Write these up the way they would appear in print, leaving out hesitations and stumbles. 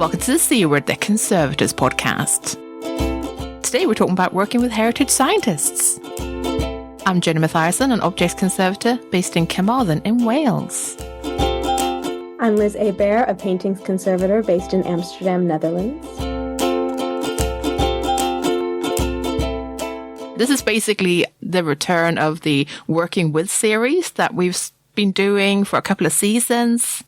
Welcome to the C Word, the Conservators podcast. Today we're talking about working with heritage scientists. I'm Jenny Mathiasson, an objects conservator based in Carmarthen in Wales. I'm Liz Hebert, a paintings conservator based in Amsterdam, Netherlands. This is basically the return of the Working With series that we've been doing for a couple of seasons.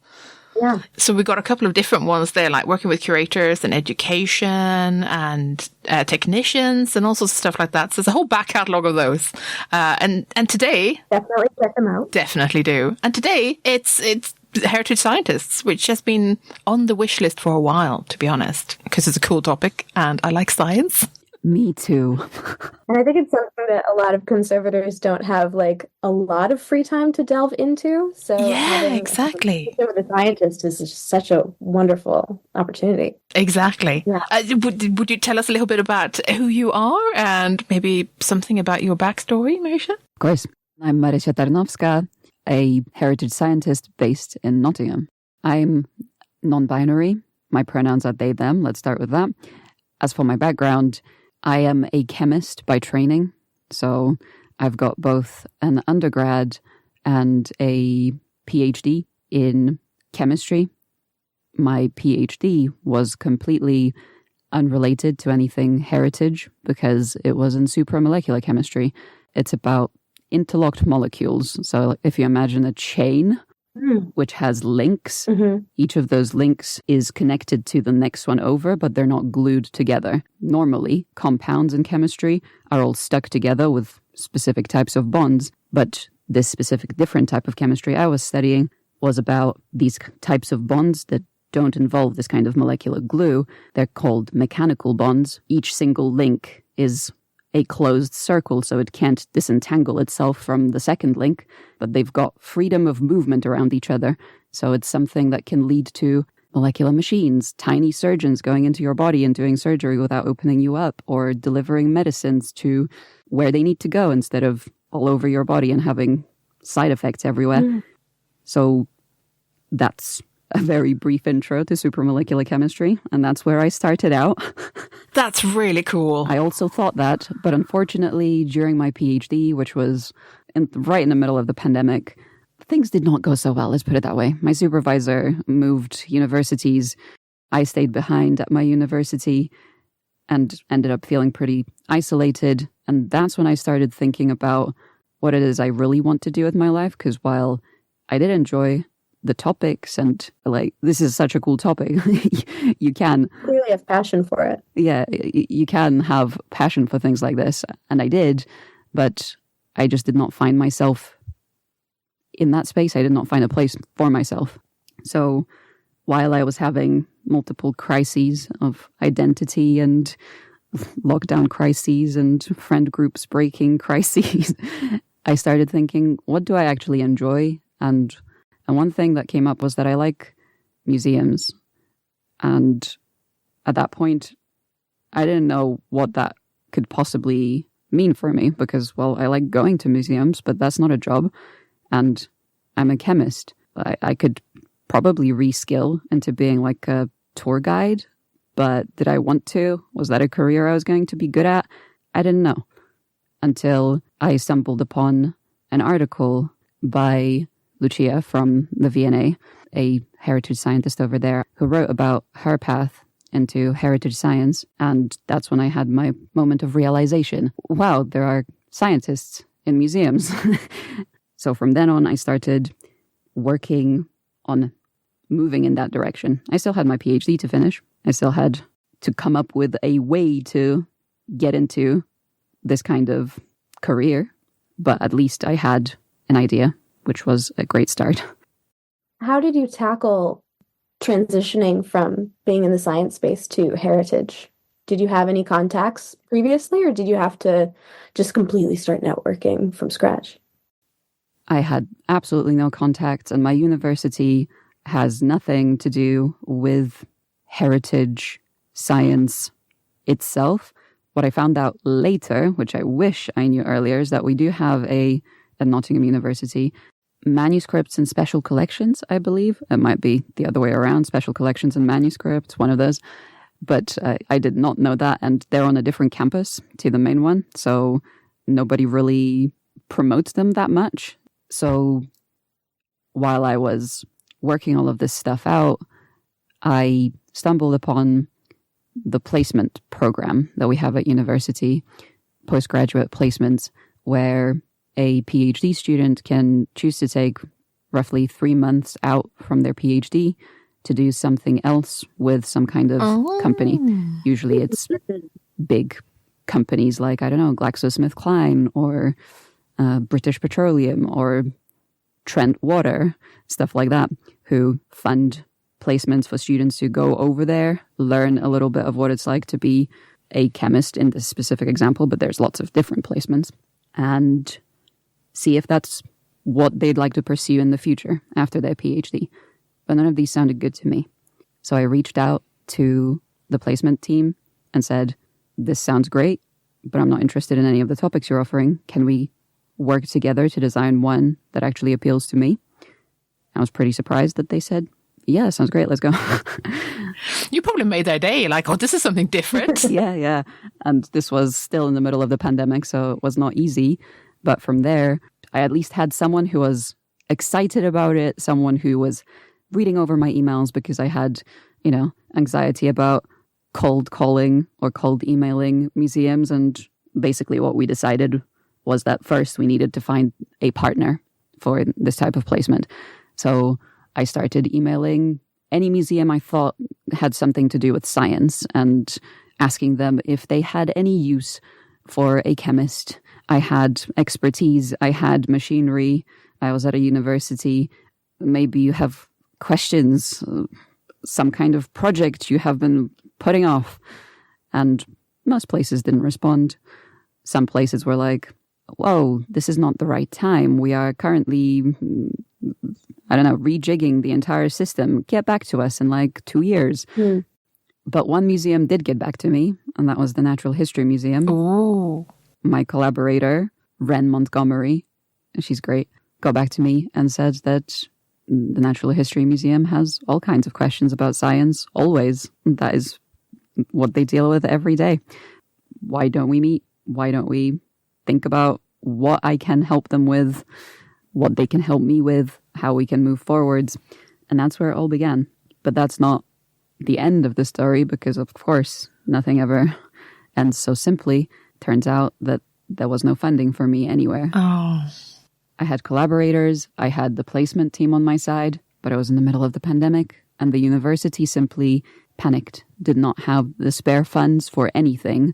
Yeah. So we've got a couple of different ones there, like working with curators and education and technicians and all sorts of stuff like that. So there's a whole back catalogue of those. And today... Definitely check them out. Definitely do. And today it's heritage scientists, which has been on the wish list for a while, to be honest, because it's a cool topic and I like science. Me too. And I think it's something that a lot of conservators don't have like a lot of free time to delve into. So yeah, exactly. With a scientist is just such a wonderful opportunity. Exactly. Yeah. Would you tell us a little bit about who you are and maybe something about your backstory, Marysia? Of course. I'm Marysia Tarnowska, a heritage scientist based in Nottingham. I'm non-binary. My pronouns are they, them. Let's start with that. As for my background, I am a chemist by training, so I've got both an undergrad and a PhD in chemistry. My PhD was completely unrelated to anything heritage because it was in supramolecular chemistry. It's about interlocked molecules. So if you imagine a chain which has links, each of those links is connected to the next one over, but they're not glued together. Normally, compounds in chemistry are all stuck together with specific types of bonds, but this specific different type of chemistry I was studying was about these types of bonds that don't involve this kind of molecular glue. They're called mechanical bonds. Each single link is a closed circle, so it can't disentangle itself from the second link, but they've got freedom of movement around each other. So it's something that can lead to molecular machines, tiny surgeons going into your body and doing surgery without opening you up, or delivering medicines to where they need to go instead of all over your body and having side effects everywhere. So that's a very brief intro to supramolecular chemistry, and that's where I started out. That's really cool. I also thought that, but unfortunately, during my PhD, which was right in the middle of the pandemic, things did not go so well, let's put it that way. My supervisor moved universities. I stayed behind at my university and ended up feeling pretty isolated. And that's when I started thinking about what it is I really want to do with my life, because while I did enjoy the topics and like, this is such a cool topic. You can clearly have passion for it. Yeah, you can have passion for things like this. And I did, but I just did not find myself in that space. I did not find a place for myself. So while I was having multiple crises of identity and lockdown crises and friend groups breaking crises, I started thinking, what do I actually enjoy? And one thing that came up was that I like museums. And at that point, I didn't know what that could possibly mean for me because, well, I like going to museums, but that's not a job. And I'm a chemist. I could probably reskill into being like a tour guide, but did I want to? Was that a career I was going to be good at? I didn't know until I stumbled upon an article by Lucia from the V&A, a heritage scientist over there, who wrote about her path into heritage science. And that's when I had my moment of realization. Wow, there are scientists in museums. So from then on, I started working on moving in that direction. I still had my PhD to finish. I still had to come up with a way to get into this kind of career. But at least I had an idea, which was a great start. How did you tackle transitioning from being in the science space to heritage? Did you have any contacts previously, or did you have to just completely start networking from scratch? I had absolutely no contacts, and my university has nothing to do with heritage science itself. What I found out later, which I wish I knew earlier, is that we do have at Nottingham University, manuscripts and special collections, I believe. It might be the other way around, special collections and manuscripts, one of those. But I did not know that. And they're on a different campus to the main one. So nobody really promotes them that much. So while I was working all of this stuff out, I stumbled upon the placement program that we have at university, postgraduate placements, where a PhD student can choose to take roughly 3 months out from their PhD to do something else with some kind of company. Usually it's big companies like, I don't know, GlaxoSmithKline or British Petroleum or Trent Water, stuff like that, who fund placements for students who go over there, learn a little bit of what it's like to be a chemist in this specific example, but there's lots of different placements, and see if that's what they'd like to pursue in the future after their PhD. But none of these sounded good to me. So I reached out to the placement team and said, this sounds great, but I'm not interested in any of the topics you're offering. Can we work together to design one that actually appeals to me? I was pretty surprised that they said, yeah, sounds great, let's go. You probably made their day, like, oh, this is something different. Yeah. And this was still in the middle of the pandemic, so it was not easy. But from there, I at least had someone who was excited about it, someone who was reading over my emails, because I had, anxiety about cold calling or cold emailing museums. And basically what we decided was that first we needed to find a partner for this type of placement. So I started emailing any museum I thought had something to do with science and asking them if they had any use for a chemist. I had expertise, I had machinery, I was at a university. Maybe you have questions, some kind of project you have been putting off. And most places didn't respond. Some places were like, whoa, this is not the right time. We are currently, rejigging the entire system. Get back to us in like 2 years. But one museum did get back to me, and that was the Natural History Museum. Ooh. My collaborator, Ren Montgomery, she's great, got back to me and said that the Natural History Museum has all kinds of questions about science, always. That is what they deal with every day. Why don't we meet? Why don't we think about what I can help them with, what they can help me with, how we can move forwards? And that's where it all began. But that's not the end of the story, because of course nothing ever ends so simply. Turns out that there was no funding for me anywhere. Oh. I had collaborators, I had the placement team on my side, but I was in the middle of the pandemic, and the university simply panicked, did not have the spare funds for anything.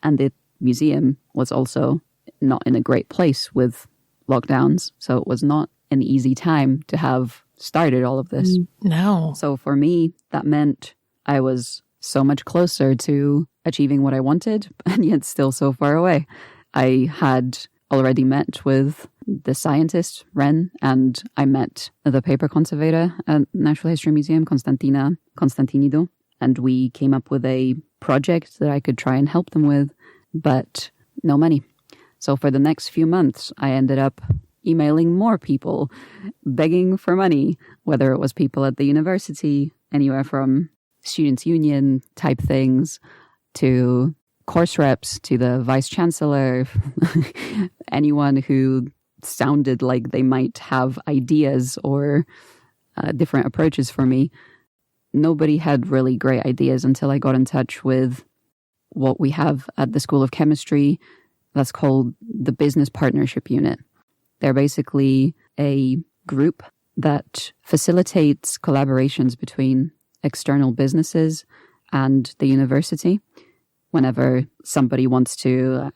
And the museum was also not in a great place with lockdowns, so it was not an easy time to have started all of this. No. So for me, that meant I was so much closer to achieving what I wanted, and yet still so far away. I had already met with the scientist, Ren, and I met the paper conservator at Natural History Museum, Constantina Constantinidou, and we came up with a project that I could try and help them with, but no money. So for the next few months, I ended up emailing more people, begging for money, whether it was people at the university, anywhere from students' union type things, to course reps, to the vice chancellor, anyone who sounded like they might have ideas or different approaches for me. Nobody had really great ideas until I got in touch with what we have at the School of Chemistry that's called the Business Partnership Unit. They're basically a group that facilitates collaborations between external businesses and the university. Whenever somebody wants to,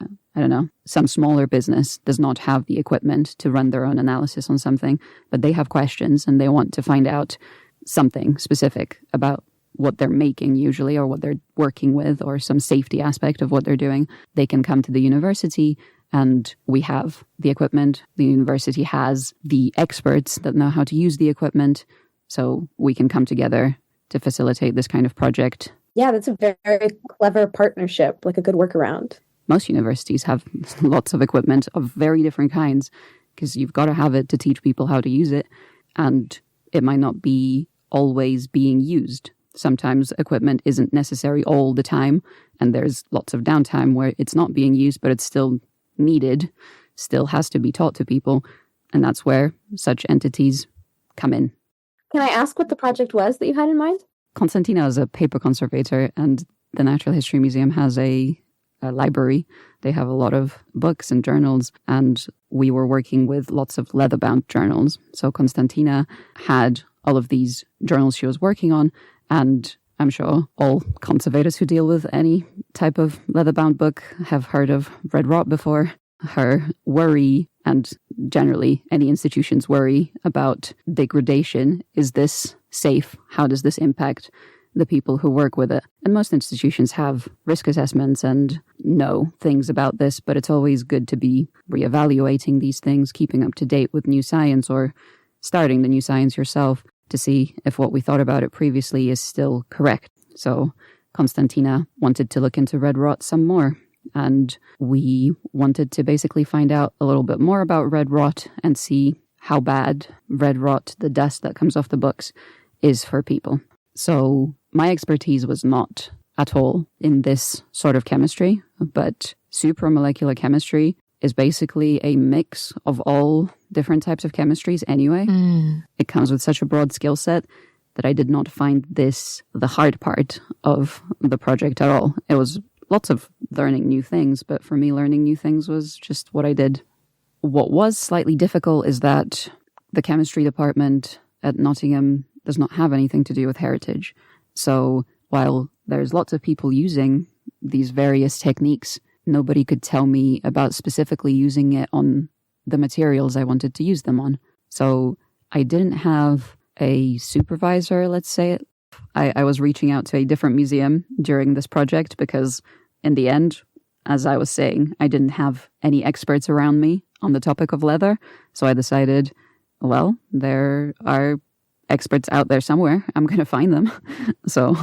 some smaller business does not have the equipment to run their own analysis on something, but they have questions and they want to find out something specific about what they're making usually, or what they're working with, or some safety aspect of what they're doing, they can come to the university, and we have the equipment. The university has the experts that know how to use the equipment, so we can come together to facilitate this kind of project. Yeah, that's a very, very clever partnership, like a good workaround. Most universities have lots of equipment of very different kinds, because you've got to have it to teach people how to use it. And it might not be always being used. Sometimes equipment isn't necessary all the time, and there's lots of downtime where it's not being used, but it's still needed, still has to be taught to people. And that's where such entities come in. Can I ask what the project was that you had in mind? Constantina is a paper conservator, and the Natural History Museum has a library. They have a lot of books and journals, and we were working with lots of leather-bound journals. So Constantina had all of these journals she was working on, and I'm sure all conservators who deal with any type of leather-bound book have heard of red rot before. Her worry, and generally any institution's worry about degradation, is this safe? How does this impact the people who work with it? And most institutions have risk assessments and know things about this, but it's always good to be reevaluating these things, keeping up to date with new science, or starting the new science yourself to see if what we thought about it previously is still correct. So Constantina wanted to look into red rot some more, and we wanted to basically find out a little bit more about red rot and see how bad red rot, the dust that comes off the books, is for people. So my expertise was not at all in this sort of chemistry, but supramolecular chemistry is basically a mix of all different types of chemistries anyway. It comes with such a broad skill set that I did not find this the hard part of the project at all. It was lots of learning new things, but for me, learning new things was just what I did. What was slightly difficult is that the chemistry department at Nottingham does not have anything to do with heritage. So while there's lots of people using these various techniques, nobody could tell me about specifically using it on the materials I wanted to use them on. So I didn't have a supervisor, let's say it. I was reaching out to a different museum during this project because in the end, as I was saying, I didn't have any experts around me on the topic of leather. So I decided, well, there are experts out there somewhere. I'm going to find them. So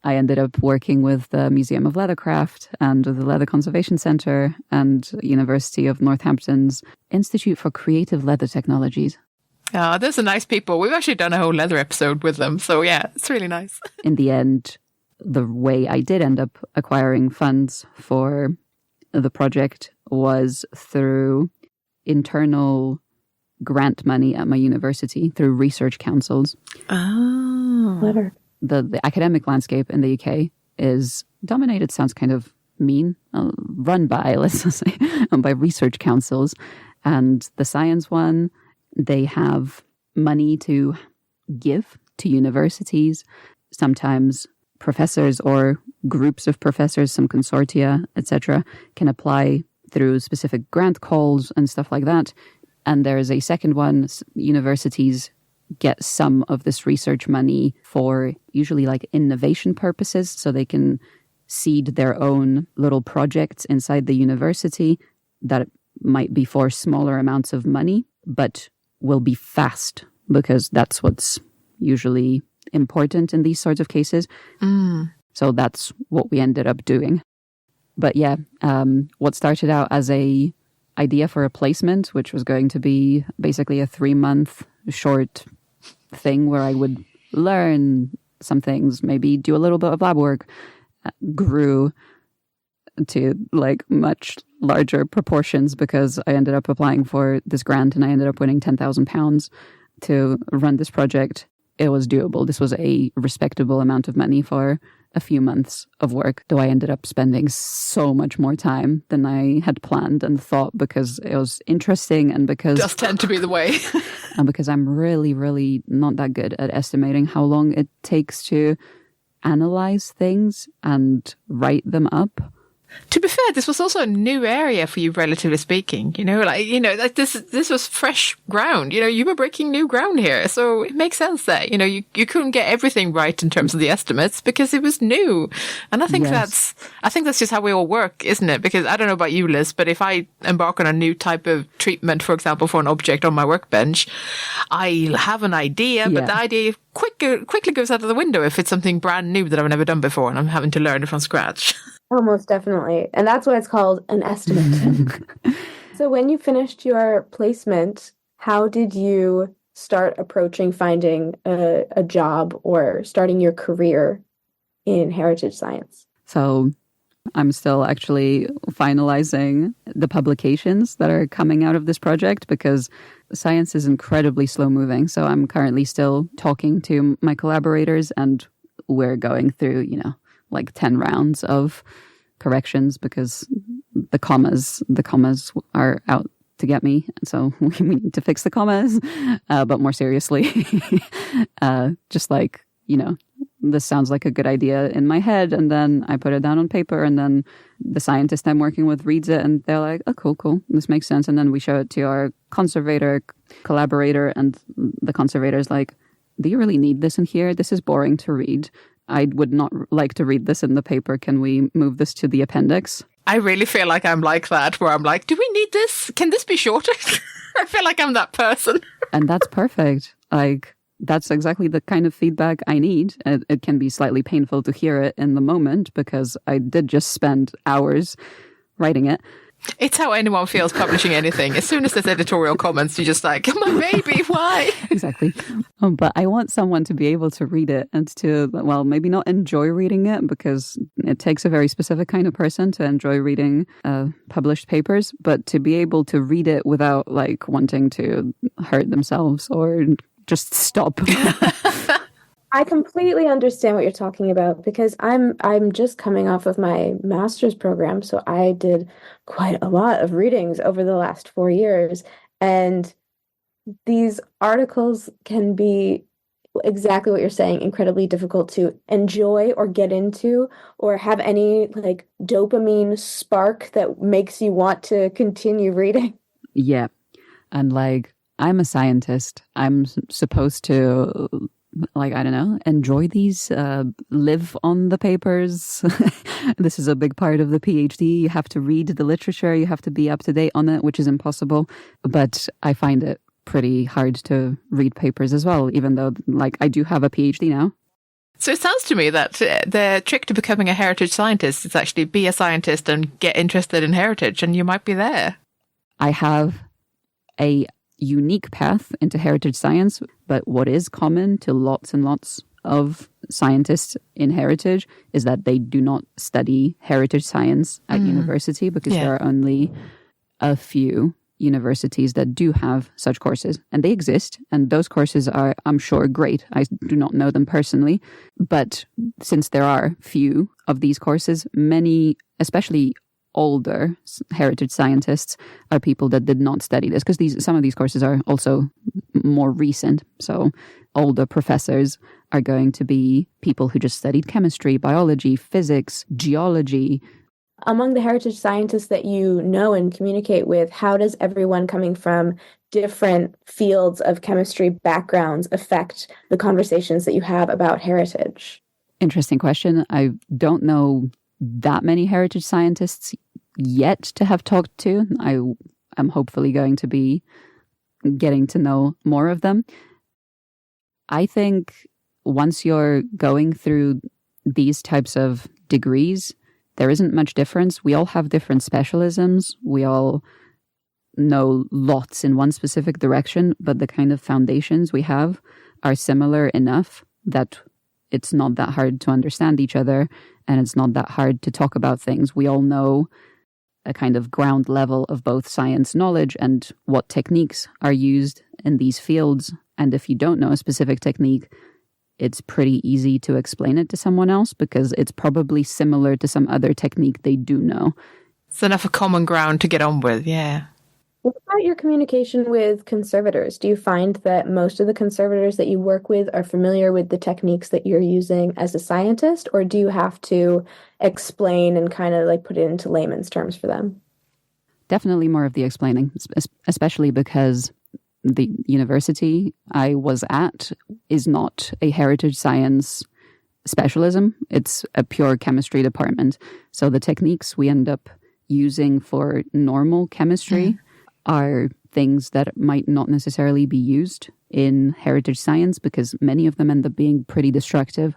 I ended up working with the Museum of Leathercraft and the Leather Conservation Centre and University of Northampton's Institute for Creative Leather Technologies. Oh, those are nice people. We've actually done a whole leather episode with them. So yeah, it's really nice. In the end, the way I did end up acquiring funds for the project was through internal grant money at my university, through research councils. Oh, clever. The academic landscape in the UK is dominated, sounds kind of mean, run by, let's just say, by research councils. And the science one, they have money to give to universities. Sometimes professors or groups of professors, some consortia, etc., can apply through specific grant calls and stuff like that. And there is a second one, universities get some of this research money for usually like innovation purposes, so they can seed their own little projects inside the university that might be for smaller amounts of money, but will be fast, because that's what's usually important in these sorts of cases. So that's what we ended up doing. But yeah, what started out as a idea for a placement, which was going to be basically a 3-month short thing where I would learn some things, maybe do a little bit of lab work, grew to like much larger proportions because I ended up applying for this grant and I ended up winning £10,000 to run this project. It was doable. This was a respectable amount of money for a few months of work, though I ended up spending so much more time than I had planned and thought, because it was interesting and because... Does tend to be the way. And because I'm really, really not that good at estimating how long it takes to analyze things and write them up. To be fair, this was also a new area for you, relatively speaking. Like this was fresh ground. You were breaking new ground here. So it makes sense that, you couldn't get everything right in terms of the estimates because it was new. And I think that's just how we all work, isn't it? Because I don't know about you, Liz, but if I embark on a new type of treatment, for example, for an object on my workbench, I have an idea, but the idea quickly goes out of the window if it's something brand new that I've never done before and I'm having to learn it from scratch. Almost definitely. And that's why it's called an estimate. So when you finished your placement, how did you start approaching finding a job or starting your career in heritage science? So I'm still actually finalizing the publications that are coming out of this project because science is incredibly slow moving. So I'm currently still talking to my collaborators and we're going through, like 10 rounds of corrections because the commas are out to get me. So we need to fix the commas. But more seriously, just like, this sounds like a good idea in my head. And then I put it down on paper and then the scientist I'm working with reads it and they're like, oh, cool. This makes sense. And then we show it to our collaborator, and the conservator is like, do you really need this in here? This is boring to read. I would not like to read this in the paper. Can we move this to the appendix? I really feel like I'm like that, where I'm like, do we need this? Can this be shorter? I feel like I'm that person. And that's perfect. Like, that's exactly the kind of feedback I need. It can be slightly painful to hear it in the moment because I did just spend hours writing it. It's how anyone feels publishing anything. As soon as there's editorial comments, you're just like, my baby, why? Exactly. But I want someone to be able to read it and to, well, maybe not enjoy reading it because it takes a very specific kind of person to enjoy reading published papers, but to be able to read it without like wanting to hurt themselves or just stop. I completely understand what you're talking about because I'm just coming off of my master's program, so I did quite a lot of readings over the last 4 years, and these articles can be exactly what you're saying, incredibly difficult to enjoy or get into or have any like dopamine spark that makes you want to continue reading. Yeah. And like, I'm a scientist. I'm supposed to, like, I don't know, enjoy these, live on the papers. This is a big part of the PhD. You have to read the literature. You have to be up to date on it, which is impossible. But I find it pretty hard to read papers as well, even though, like, I do have a PhD now. So it sounds to me that the trick to becoming a heritage scientist is actually be a scientist and get interested in heritage, and you might be there. I have a unique path into heritage science, but what is common to lots and lots of scientists in heritage is that they do not study heritage science at university because there are only a few universities that do have such courses, and they exist, and those courses are, I'm sure, great. I do not know them personally, but since there are few of these courses, many, especially older heritage scientists, are people that did not study this because some of these courses are also more recent. So older professors are going to be people who just studied chemistry, biology, physics, geology. Among the heritage scientists that you know and communicate with, how does everyone coming from different fields of chemistry backgrounds affect the conversations that you have about heritage? Interesting question. I don't know that many heritage scientists yet to have talked to. I am hopefully going to be getting to know more of them. I think once you're going through these types of degrees, there isn't much difference. We all have different specialisms. We all know lots in one specific direction, but the kind of foundations we have are similar enough that it's not that hard to understand each other, and it's not that hard to talk about things. We all know a kind of ground level of both science knowledge and what techniques are used in these fields. And if you don't know a specific technique, it's pretty easy to explain it to someone else because it's probably similar to some other technique they do know. It's enough of common ground to get on with, yeah. What about your communication with conservators? Do you find that most of the conservators that you work with are familiar with the techniques that you're using as a scientist, or do you have to explain and kind of like put it into layman's terms for them? Definitely more of the explaining, especially because the university I was at is not a heritage science specialism. It's a pure chemistry department. So the techniques we end up using for normal chemistry are things that might not necessarily be used in heritage science because many of them end up being pretty destructive.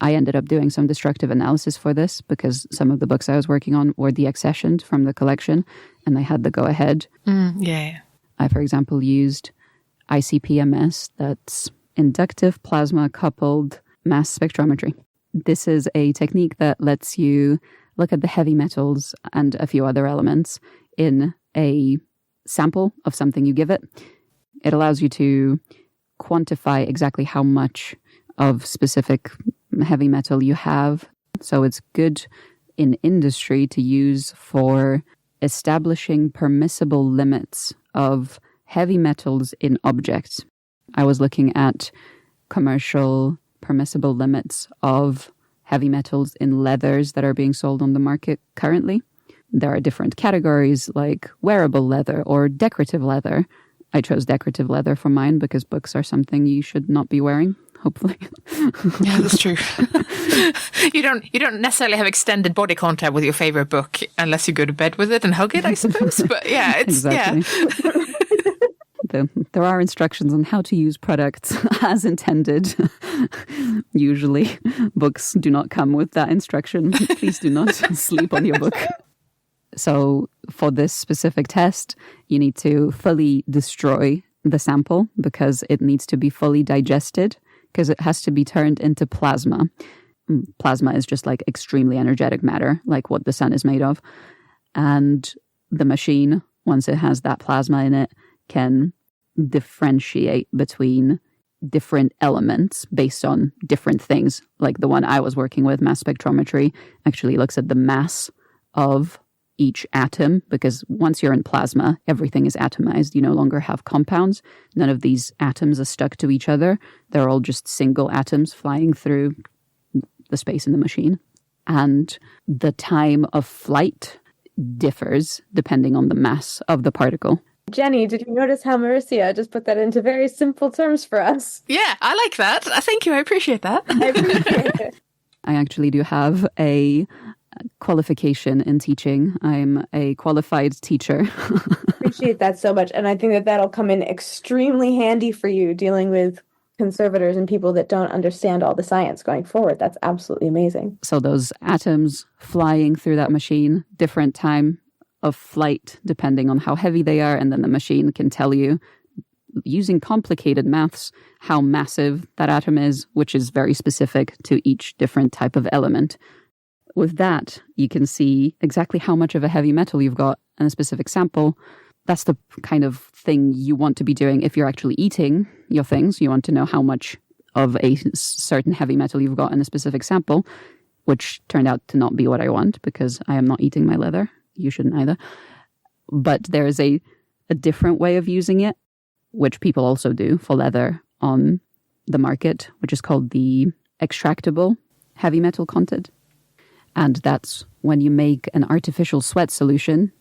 I ended up doing some destructive analysis for this because some of the books I was working on were deaccessioned from the collection and they had the go-ahead. Yeah. I, for example, used ICP-MS, that's inductive plasma coupled mass spectrometry. This is a technique that lets you look at the heavy metals and a few other elements in a sample of something you give it. It allows you to quantify exactly how much of specific heavy metal you have. So it's good in industry to use for establishing permissible limits of heavy metals in objects. I was looking at commercial permissible limits of heavy metals in leathers that are being sold on the market currently. There are different categories like wearable leather or decorative leather. I chose decorative leather for mine because books are something you should not be wearing, hopefully. Yeah, that's true. You don't necessarily have extended body contact with your favorite book unless you go to bed with it and hug it, I suppose. But yeah, it's exactly. Yeah. There are instructions on how to use products as intended. Usually, books do not come with that instruction. Please do not sleep on your book. So for this specific test, you need to fully destroy the sample because it needs to be fully digested because it has to be turned into plasma. Plasma is just like extremely energetic matter, like what the sun is made of. And the machine, once it has that plasma in it, can differentiate between different elements based on different things. Like the one I was working with, mass spectrometry, actually looks at the mass of each atom, because once you're in plasma, everything is atomized. You no longer have compounds. None of these atoms are stuck to each other. They're all just single atoms flying through the space in the machine. And the time of flight differs depending on the mass of the particle. Jenny, did you notice how Marysia just put that into very simple terms for us? Yeah, I like that. Thank you. I appreciate that. I appreciate it. I actually do have a qualification in teaching. I'm a qualified teacher. Appreciate that so much. And I think that that'll come in extremely handy for you dealing with conservators and people that don't understand all the science going forward. That's absolutely amazing. So those atoms flying through that machine, different time of flight depending on how heavy they are, and then the machine can tell you using complicated maths how massive that atom is, which is very specific to each different type of element. With that, you can see exactly how much of a heavy metal you've got in a specific sample. That's the kind of thing you want to be doing if you're actually eating your things. You want to know how much of a certain heavy metal you've got in a specific sample, which turned out to not be what I want because I am not eating my leather. You shouldn't either. But there is a different way of using it, which people also do for leather on the market, which is called the extractable heavy metal content. And that's when you make an artificial sweat solution.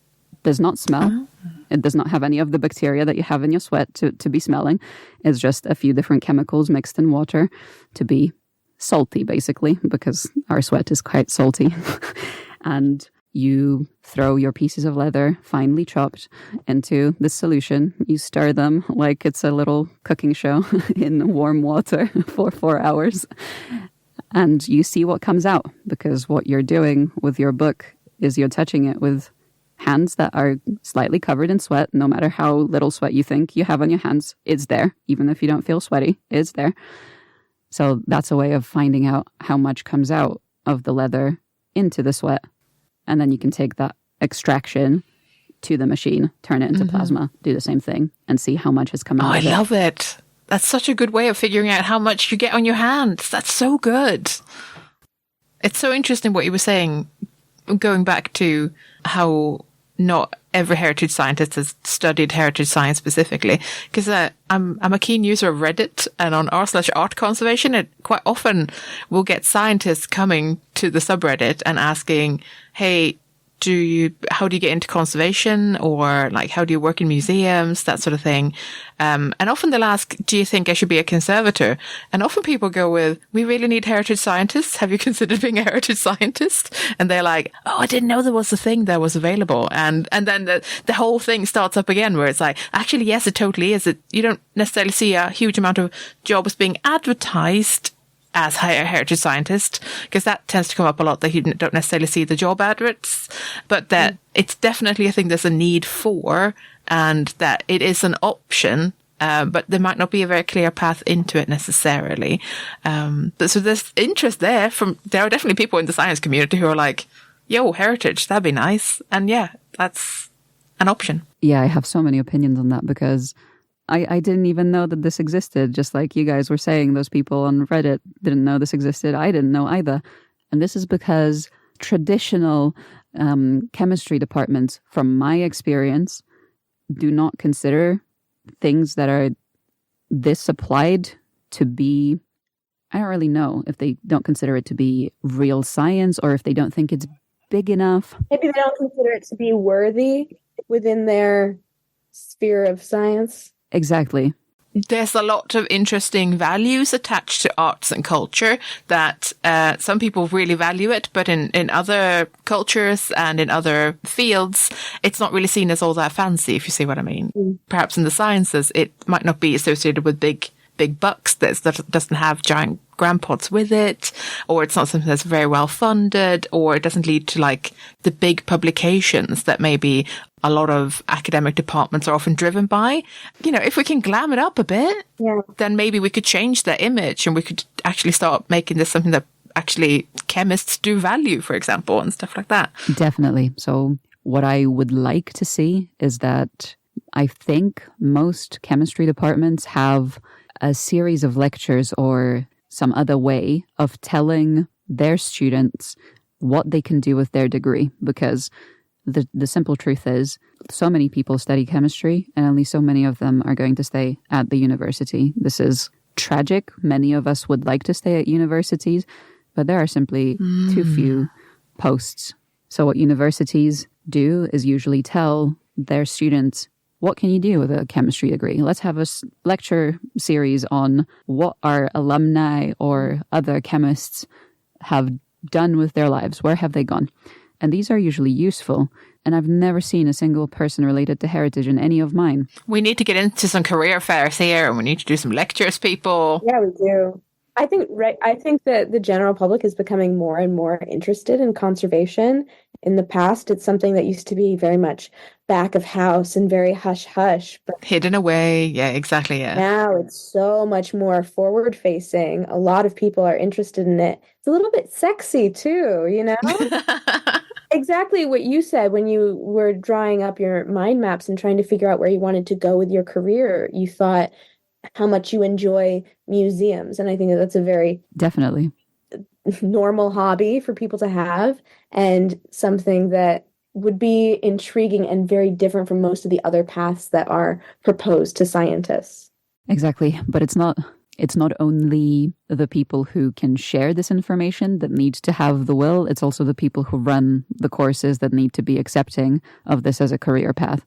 Does not smell. It does not have any of the bacteria that you have in your sweat to be smelling. It's just a few different chemicals mixed in water to be salty, basically, because our sweat is quite salty. And you throw your pieces of leather, finely chopped, into this solution. You stir them like it's a little cooking show in warm water for 4 hours. And you see what comes out, because what you're doing with your book is you're touching it with hands that are slightly covered in sweat. No matter how little sweat you think you have on your hands, it's there. Even if you don't feel sweaty, it's there. So that's a way of finding out how much comes out of the leather into the sweat. And then you can take that extraction to the machine, turn it into plasma, do the same thing, and see how much has come out of it. I love it. That's such a good way of figuring out how much you get on your hands. That's so good. It's so interesting what you were saying, going back to how not every heritage scientist has studied heritage science specifically. Because I'm a keen user of Reddit, and on r/art conservation, it quite often will get scientists coming to the subreddit and asking, hey, how do you get into conservation, or like, how do you work in museums, that sort of thing. And often they'll ask, do you think I should be a conservator? And often people go with, we really need heritage scientists. Have you considered being a heritage scientist? And they're like, oh, I didn't know there was a thing that was available. And then the whole thing starts up again, where it's like, actually, yes, it totally is. You don't necessarily see a huge amount of jobs being advertised as a heritage scientist, because that tends to come up a lot, that you don't necessarily see the job adverts, but that it's definitely a thing there's a need for, and that it is an option, but there might not be a very clear path into it necessarily. But so there's interest there. There are definitely people in the science community who are like, yo, heritage, that'd be nice. And yeah, that's an option. Yeah, I have so many opinions on that, because I didn't even know that this existed. Just like you guys were saying, those people on Reddit didn't know this existed. I didn't know either. And this is because traditional chemistry departments, from my experience, do not consider things that are this applied to be, I don't really know if they don't consider it to be real science, or if they don't think it's big enough. Maybe they don't consider it to be worthy within their sphere of science. Exactly. There's a lot of interesting values attached to arts and culture that some people really value it, but in other cultures and in other fields, it's not really seen as all that fancy, if you see what I mean. Perhaps in the sciences, it might not be associated with big bucks that doesn't have giant grant pots with it, or it's not something that's very well funded, or it doesn't lead to like the big publications that maybe a lot of academic departments are often driven by. You know, if we can glam it up a bit, then maybe we could change the image, and we could actually start making this something that actually chemists do value, for example, and stuff like that. Definitely. So what I would like to see is that I think most chemistry departments have a series of lectures or some other way of telling their students what they can do with their degree, because the simple truth is so many people study chemistry and only so many of them are going to stay at the university. This is tragic. Many of us would like to stay at universities, but there are simply too few posts. So what universities do is usually tell their students, what can you do with a chemistry degree? Let's have a lecture series on what our alumni or other chemists have done with their lives. Where have they gone? And these are usually useful. And I've never seen a single person related to heritage in any of mine. We need to get into some career fairs here, and we need to do some lectures, people. Yeah, we do. I think that the general public is becoming more and more interested in conservation. In the past, it's something that used to be very much back of house and very hush-hush. But hidden away. Yeah, exactly. Yeah. now it's so much more forward-facing. A lot of people are interested in it. It's a little bit sexy too, you know? Exactly what you said when you were drawing up your mind maps and trying to figure out where you wanted to go with your career. You thought how much you enjoy museums. And I think that's a very definitely normal hobby for people to have, and something that would be intriguing and very different from most of the other paths that are proposed to scientists. Exactly. But it's not only the people who can share this information that need to have the will. It's also the people who run the courses that need to be accepting of this as a career path.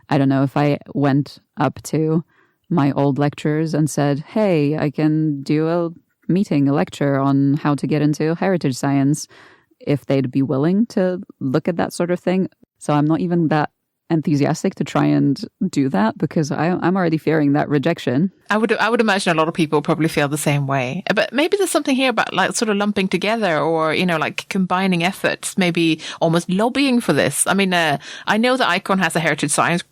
I don't know if I went up to my old lecturers and said, hey, I can do a lecture on how to get into heritage science, if they'd be willing to look at that sort of thing. So I'm not even that enthusiastic to try and do that, because I'm already fearing that rejection. I would imagine a lot of people probably feel the same way. But maybe there's something here about like sort of lumping together, or, you know, like combining efforts, maybe almost lobbying for this. I mean, I know that ICON has a heritage science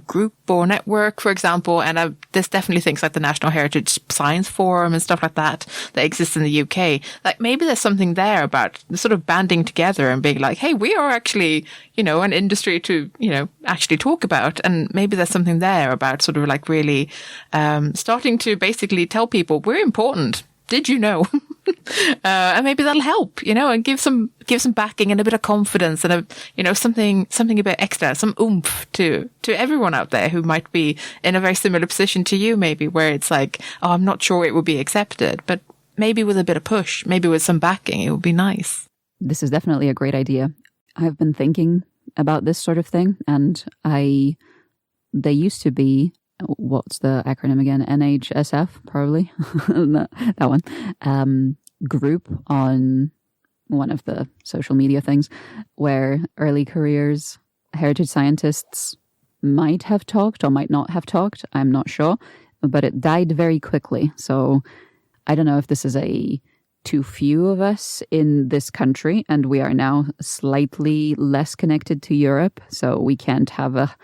group or network, for example, and there's definitely things like the National Heritage Science Forum and stuff like that exists in the UK. Like maybe there's something there about the sort of banding together and being like, hey, we are actually, you know, an industry to, you know, actually talk about. And maybe there's something there about sort of like really starting to basically tell people we're important. Did you know? And maybe that'll help, you know, and give some backing and a bit of confidence and something a bit extra, some oomph to everyone out there who might be in a very similar position to you, maybe, where it's like, oh, I'm not sure it will be accepted, but maybe with a bit of push, maybe with some backing, it would be nice. This is definitely a great idea. I've been thinking about this sort of thing, and they used to be, what's the acronym again? NHSF, probably. that one. Group on one of the social media things where early careers heritage scientists might have talked or might not have talked. I'm not sure. But it died very quickly. So I don't know if this is too few of us in this country, and we are now slightly less connected to Europe, so we can't have a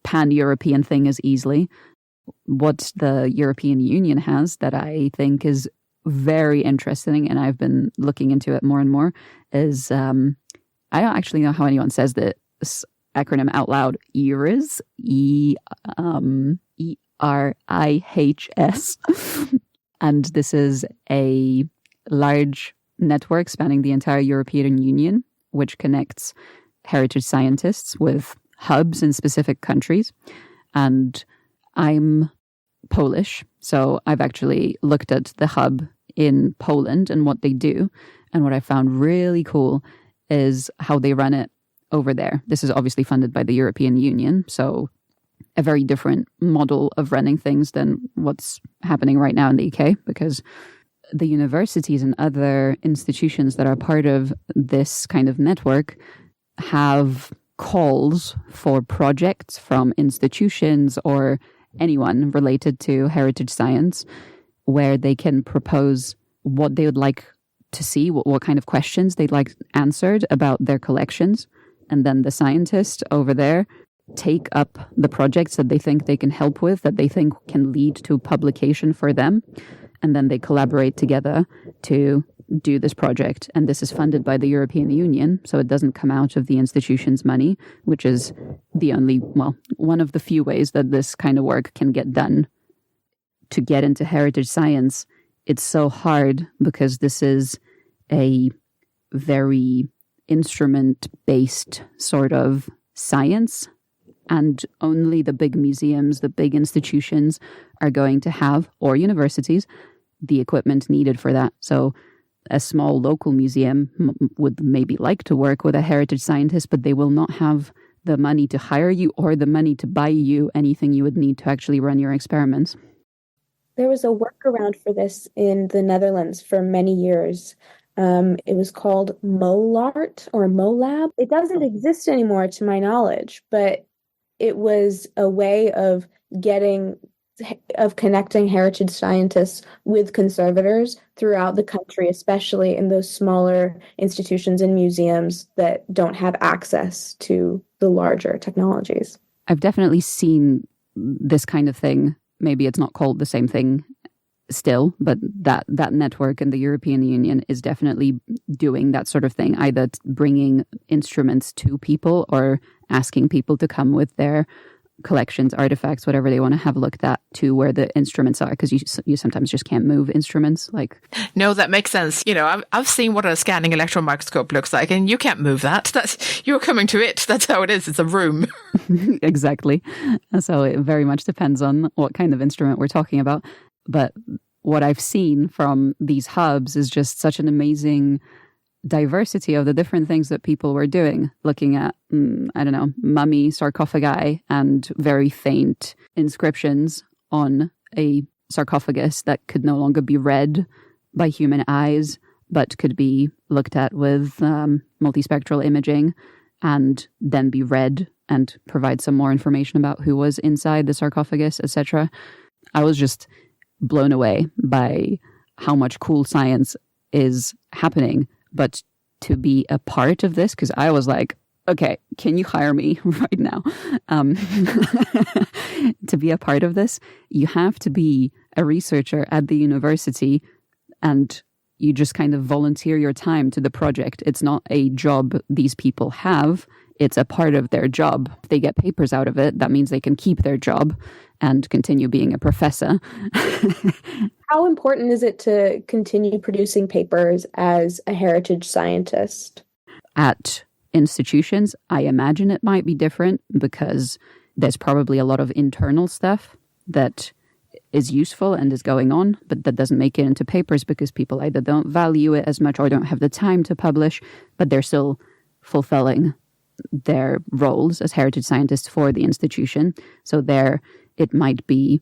pan-European thing as easily. What the European Union has that I think is very interesting, and I've been looking into it more and more, is I don't actually know how anyone says this acronym out loud. e-rihs, E-R-I-H-S. And this is a large network spanning the entire European Union, which connects heritage scientists with hubs in specific countries. And I'm Polish, so I've actually looked at the hub in Poland and what they do. And what I found really cool is how they run it over there. This is obviously funded by the European Union, so a very different model of running things than what's happening right now in the UK, because the universities and other institutions that are part of this kind of network have calls for projects from institutions or anyone related to heritage science, where they can propose what they would like to see, what kind of questions they'd like answered about their collections. And then the scientists over there take up the projects that they think they can help with, that they think can lead to publication for them. And then they collaborate together to do this project. And this is funded by the European Union, so it doesn't come out of the institution's money, which is one of the few ways that this kind of work can get done. To get into heritage science, it's so hard because this is a very instrument-based sort of science, and only the big museums, the big institutions are going to have, or universities, the equipment needed for that. So a small local museum would maybe like to work with a heritage scientist, but they will not have the money to hire you or the money to buy you anything you would need to actually run your experiments. There was a workaround for this in the Netherlands for many years. It was called MOLART or MOLAB. It doesn't exist anymore to my knowledge, but it was a way of connecting heritage scientists with conservators throughout the country, especially in those smaller institutions and museums that don't have access to the larger technologies. I've definitely seen this kind of thing. Maybe it's not called the same thing still, but that network in the European Union is definitely doing that sort of thing, either bringing instruments to people or asking people to come with their collections, artifacts, whatever they want to have looked at, to where the instruments are, because you sometimes just can't move instruments. No, that makes sense. I've seen what a scanning electron microscope looks like, and you can't move that. You're coming to it. That's how it is. It's a room. Exactly. So it very much depends on what kind of instrument we're talking about. But what I've seen from these hubs is just such an amazing diversity of the different things that people were doing, looking at, mummy sarcophagi and very faint inscriptions on a sarcophagus that could no longer be read by human eyes, but could be looked at with multispectral imaging and then be read and provide some more information about who was inside the sarcophagus, etc. I was just blown away by how much cool science is happening. But to be a part of this, because I was like, okay, can you hire me right now? To be a part of this, you have to be a researcher at the university, and you just kind of volunteer your time to the project. It's not a job these people have. It's a part of their job. If they get papers out of it, that means they can keep their job and continue being a professor. How important is it to continue producing papers as a heritage scientist? At institutions, I imagine it might be different because there's probably a lot of internal stuff that is useful and is going on, but that doesn't make it into papers because people either don't value it as much or don't have the time to publish, but they're still fulfilling their roles as heritage scientists for the institution. So there, it might be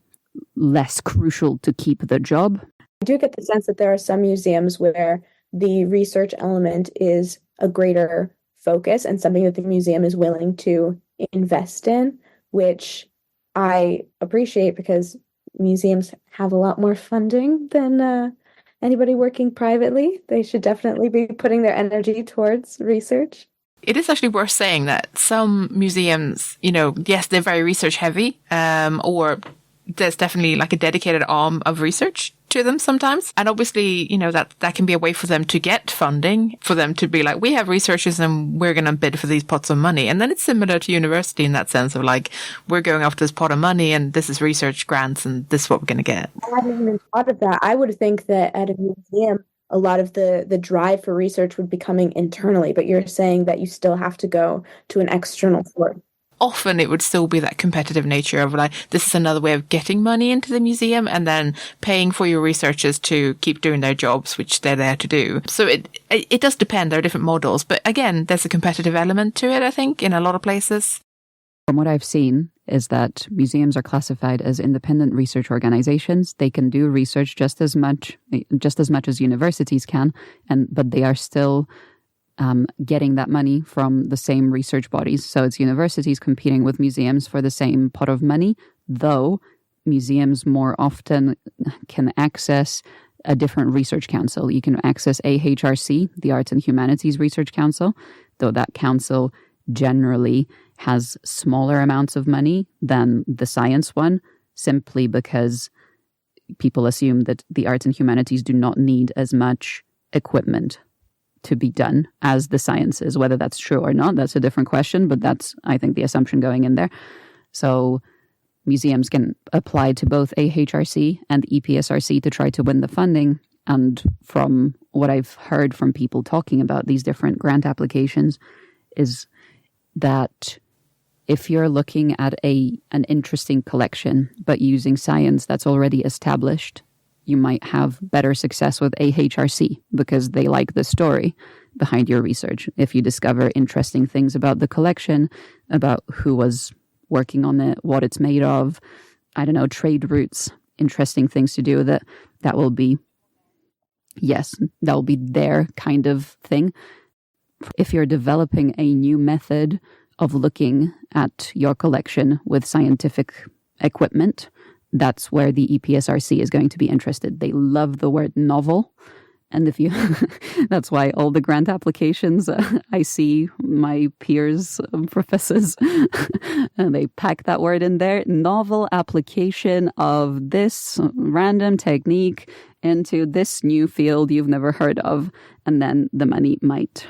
less crucial to keep the job. I do get the sense that there are some museums where the research element is a greater focus and something that the museum is willing to invest in, which I appreciate because museums have a lot more funding than anybody working privately. They should definitely be putting their energy towards research. It is actually worth saying that some museums, yes, they're very research heavy, or there's definitely like a dedicated arm of research to them sometimes. And obviously, that can be a way for them to get funding, for them to be like, we have researchers and we're going to bid for these pots of money. And then it's similar to university in that sense of like, we're going after this pot of money and this is research grants and this is what we're going to get. I hadn't even thought of that. I would think that at a museum, a lot of the drive for research would be coming internally, but you're saying that you still have to go to an external source. Often it would still be that competitive nature of like, this is another way of getting money into the museum and then paying for your researchers to keep doing their jobs, which they're there to do. So it does depend. There are different models. But again, there's a competitive element to it, I think, in a lot of places. From what I've seen is that museums are classified as independent research organizations. They can do research just as much as universities can, but they are still getting that money from the same research bodies. So it's universities competing with museums for the same pot of money, though museums more often can access a different research council. You can access AHRC, the Arts and Humanities Research Council, though that council generally has smaller amounts of money than the science one, simply because people assume that the arts and humanities do not need as much equipment to be done as the sciences. Whether that's true or not, that's a different question, but that's, I think, the assumption going in there. So museums can apply to both AHRC and EPSRC to try to win the funding. And from what I've heard from people talking about these different grant applications is that if you're looking at an interesting collection, but using science that's already established, you might have better success with AHRC because they like the story behind your research. If you discover interesting things about the collection, about who was working on it, what it's made of, I don't know, trade routes, interesting things to do with it, that will be their kind of thing. If you're developing a new method of looking at your collection with scientific equipment, that's where the EPSRC is going to be interested. They love the word novel. And that's why all the grant applications, I see my peers, professors, and they pack that word in there. Novel application of this random technique into this new field you've never heard of. And then the money might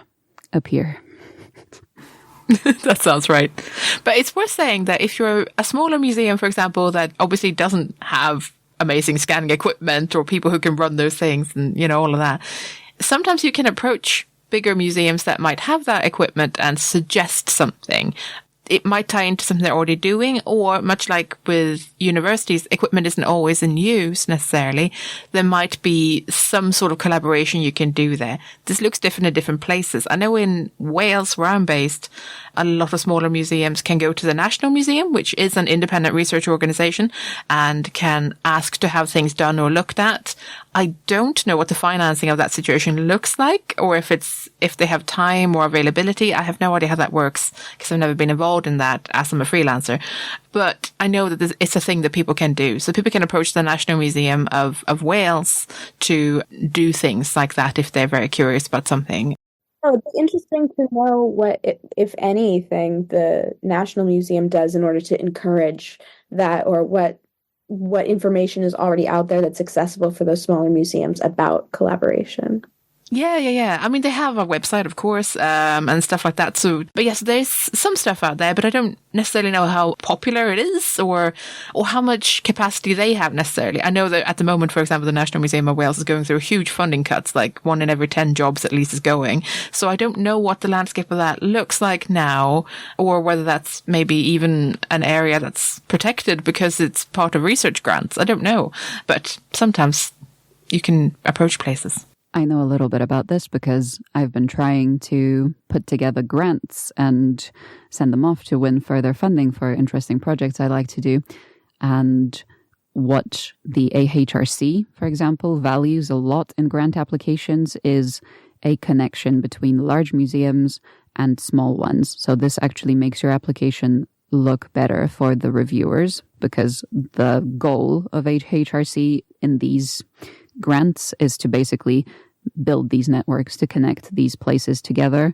appear. That sounds right. But it's worth saying that if you're a smaller museum, for example, that obviously doesn't have amazing scanning equipment or people who can run those things and, all of that, sometimes you can approach bigger museums that might have that equipment and suggest something. It might tie into something they're already doing, or much like with universities, equipment isn't always in use necessarily. There might be some sort of collaboration you can do there. This looks different in different places. I know in Wales, where I'm based, a lot of smaller museums can go to the National Museum, which is an independent research organization, and can ask to have things done or looked at. I don't know what the financing of that situation looks like, or if they have time or availability. I have no idea how that works because I've never been involved in that as I'm a freelancer. But I know that it's a thing that people can do. So people can approach the National Museum of Wales to do things like that if they're very curious about something. Oh, it'd be interesting to know what, if anything, the National Museum does in order to encourage that, or what information is already out there that's accessible for those smaller museums about collaboration. Yeah. I mean, they have a website, of course, and stuff like that. So, but yes, there's some stuff out there, but I don't necessarily know how popular it is or how much capacity they have necessarily. I know that at the moment, for example, the National Museum of Wales is going through huge funding cuts, like 1 in every 10 jobs at least is going. So I don't know what the landscape of that looks like now, or whether that's maybe even an area that's protected because it's part of research grants. I don't know. But sometimes you can approach places. I know a little bit about this because I've been trying to put together grants and send them off to win further funding for interesting projects I like to do. And what the AHRC, for example, values a lot in grant applications is a connection between large museums and small ones. So this actually makes your application look better for the reviewers, because the goal of HRC in these grants is to basically build these networks to connect these places together.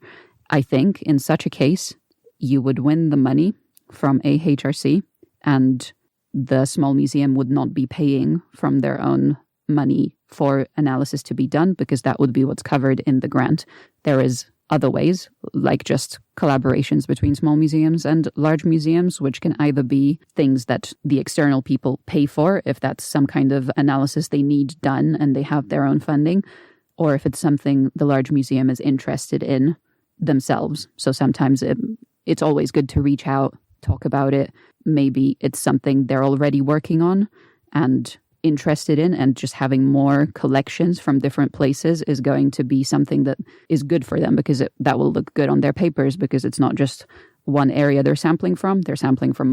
I think in such a case, you would win the money from HRC, and the small museum would not be paying from their own money for analysis to be done, because that would be what's covered in the grant. There is other ways, like just collaborations between small museums and large museums, which can either be things that the external people pay for, if that's some kind of analysis they need done and they have their own funding, or if it's something the large museum is interested in themselves. So sometimes it's always good to reach out, talk about it. Maybe it's something they're already working on and interested in, and just having more collections from different places is going to be something that is good for them, because that will look good on their papers, because it's not just one area they're sampling from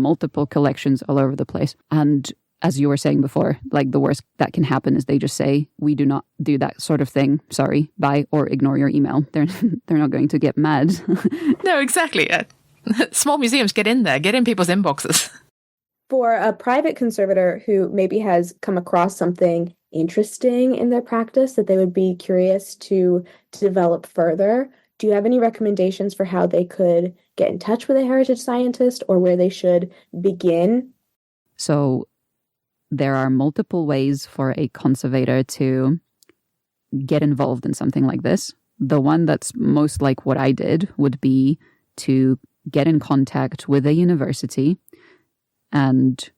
multiple collections all over the place. And as you were saying before, like, the worst that can happen is they just say, we do not do that sort of thing, sorry, bye, or ignore your email. They're not going to get mad. No, exactly. Small museums, get in there, get in people's inboxes. For a private conservator who maybe has come across something interesting in their practice that they would be curious to develop further, do you have any recommendations for how they could get in touch with a heritage scientist, or where they should begin? So there are multiple ways for a conservator to get involved in something like this. The one that's most like what I did would be to get in contact with a university, and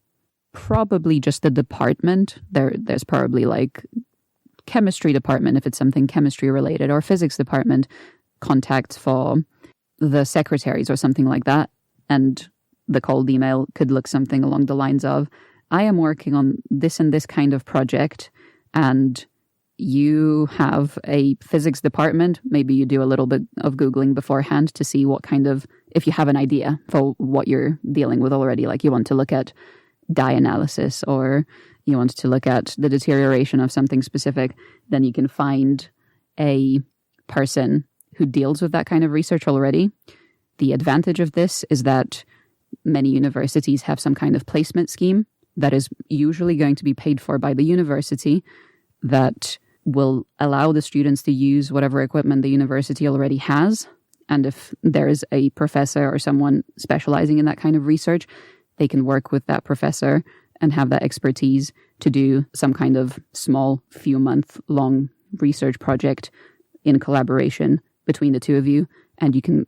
probably just the department. There's probably like chemistry department if it's something chemistry related, or physics department, contacts for the secretaries or something like that. And the cold email could look something along the lines of, I am working on this and this kind of project, and you have a physics department. Maybe you do a little bit of Googling beforehand to see what kind of, if you have an idea for what you're dealing with already, like you want to look at dye analysis, or you want to look at the deterioration of something specific, then you can find a person who deals with that kind of research already. The advantage of this is that many universities have some kind of placement scheme that is usually going to be paid for by the university, that will allow the students to use whatever equipment the university already has. And if there is a professor or someone specializing in that kind of research, they can work with that professor and have that expertise to do some kind of small, few-month-long research project in collaboration between the two of you. And you can,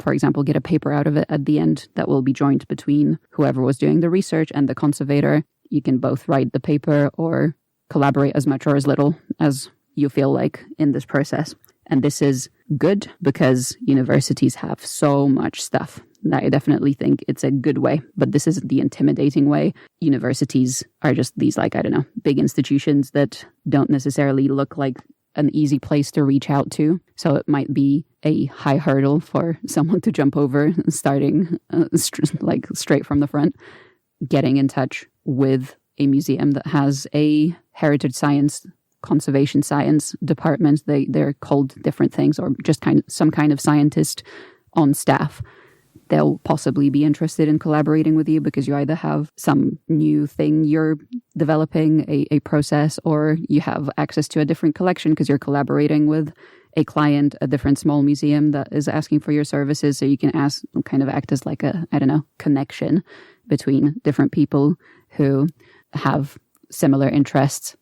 for example, get a paper out of it at the end that will be joint between whoever was doing the research and the conservator. You can both write the paper or collaborate as much or as little as you feel like in this process. And this is good because universities have so much stuff. I definitely think it's a good way, but this isn't the intimidating way. Universities are just these, like, I don't know, big institutions that don't necessarily look like an easy place to reach out to. So it might be a high hurdle for someone to jump over, starting straight from the front. Getting in touch with a museum that has a heritage science, conservation science department. They're called different things, or just some kind of scientist on staff. They'll possibly be interested in collaborating with you because you either have some new thing you're developing, a process, or you have access to a different collection because you're collaborating with a client, a different small museum that is asking for your services. So you can kind of act as like a, I don't know, connection between different people who have similar interests.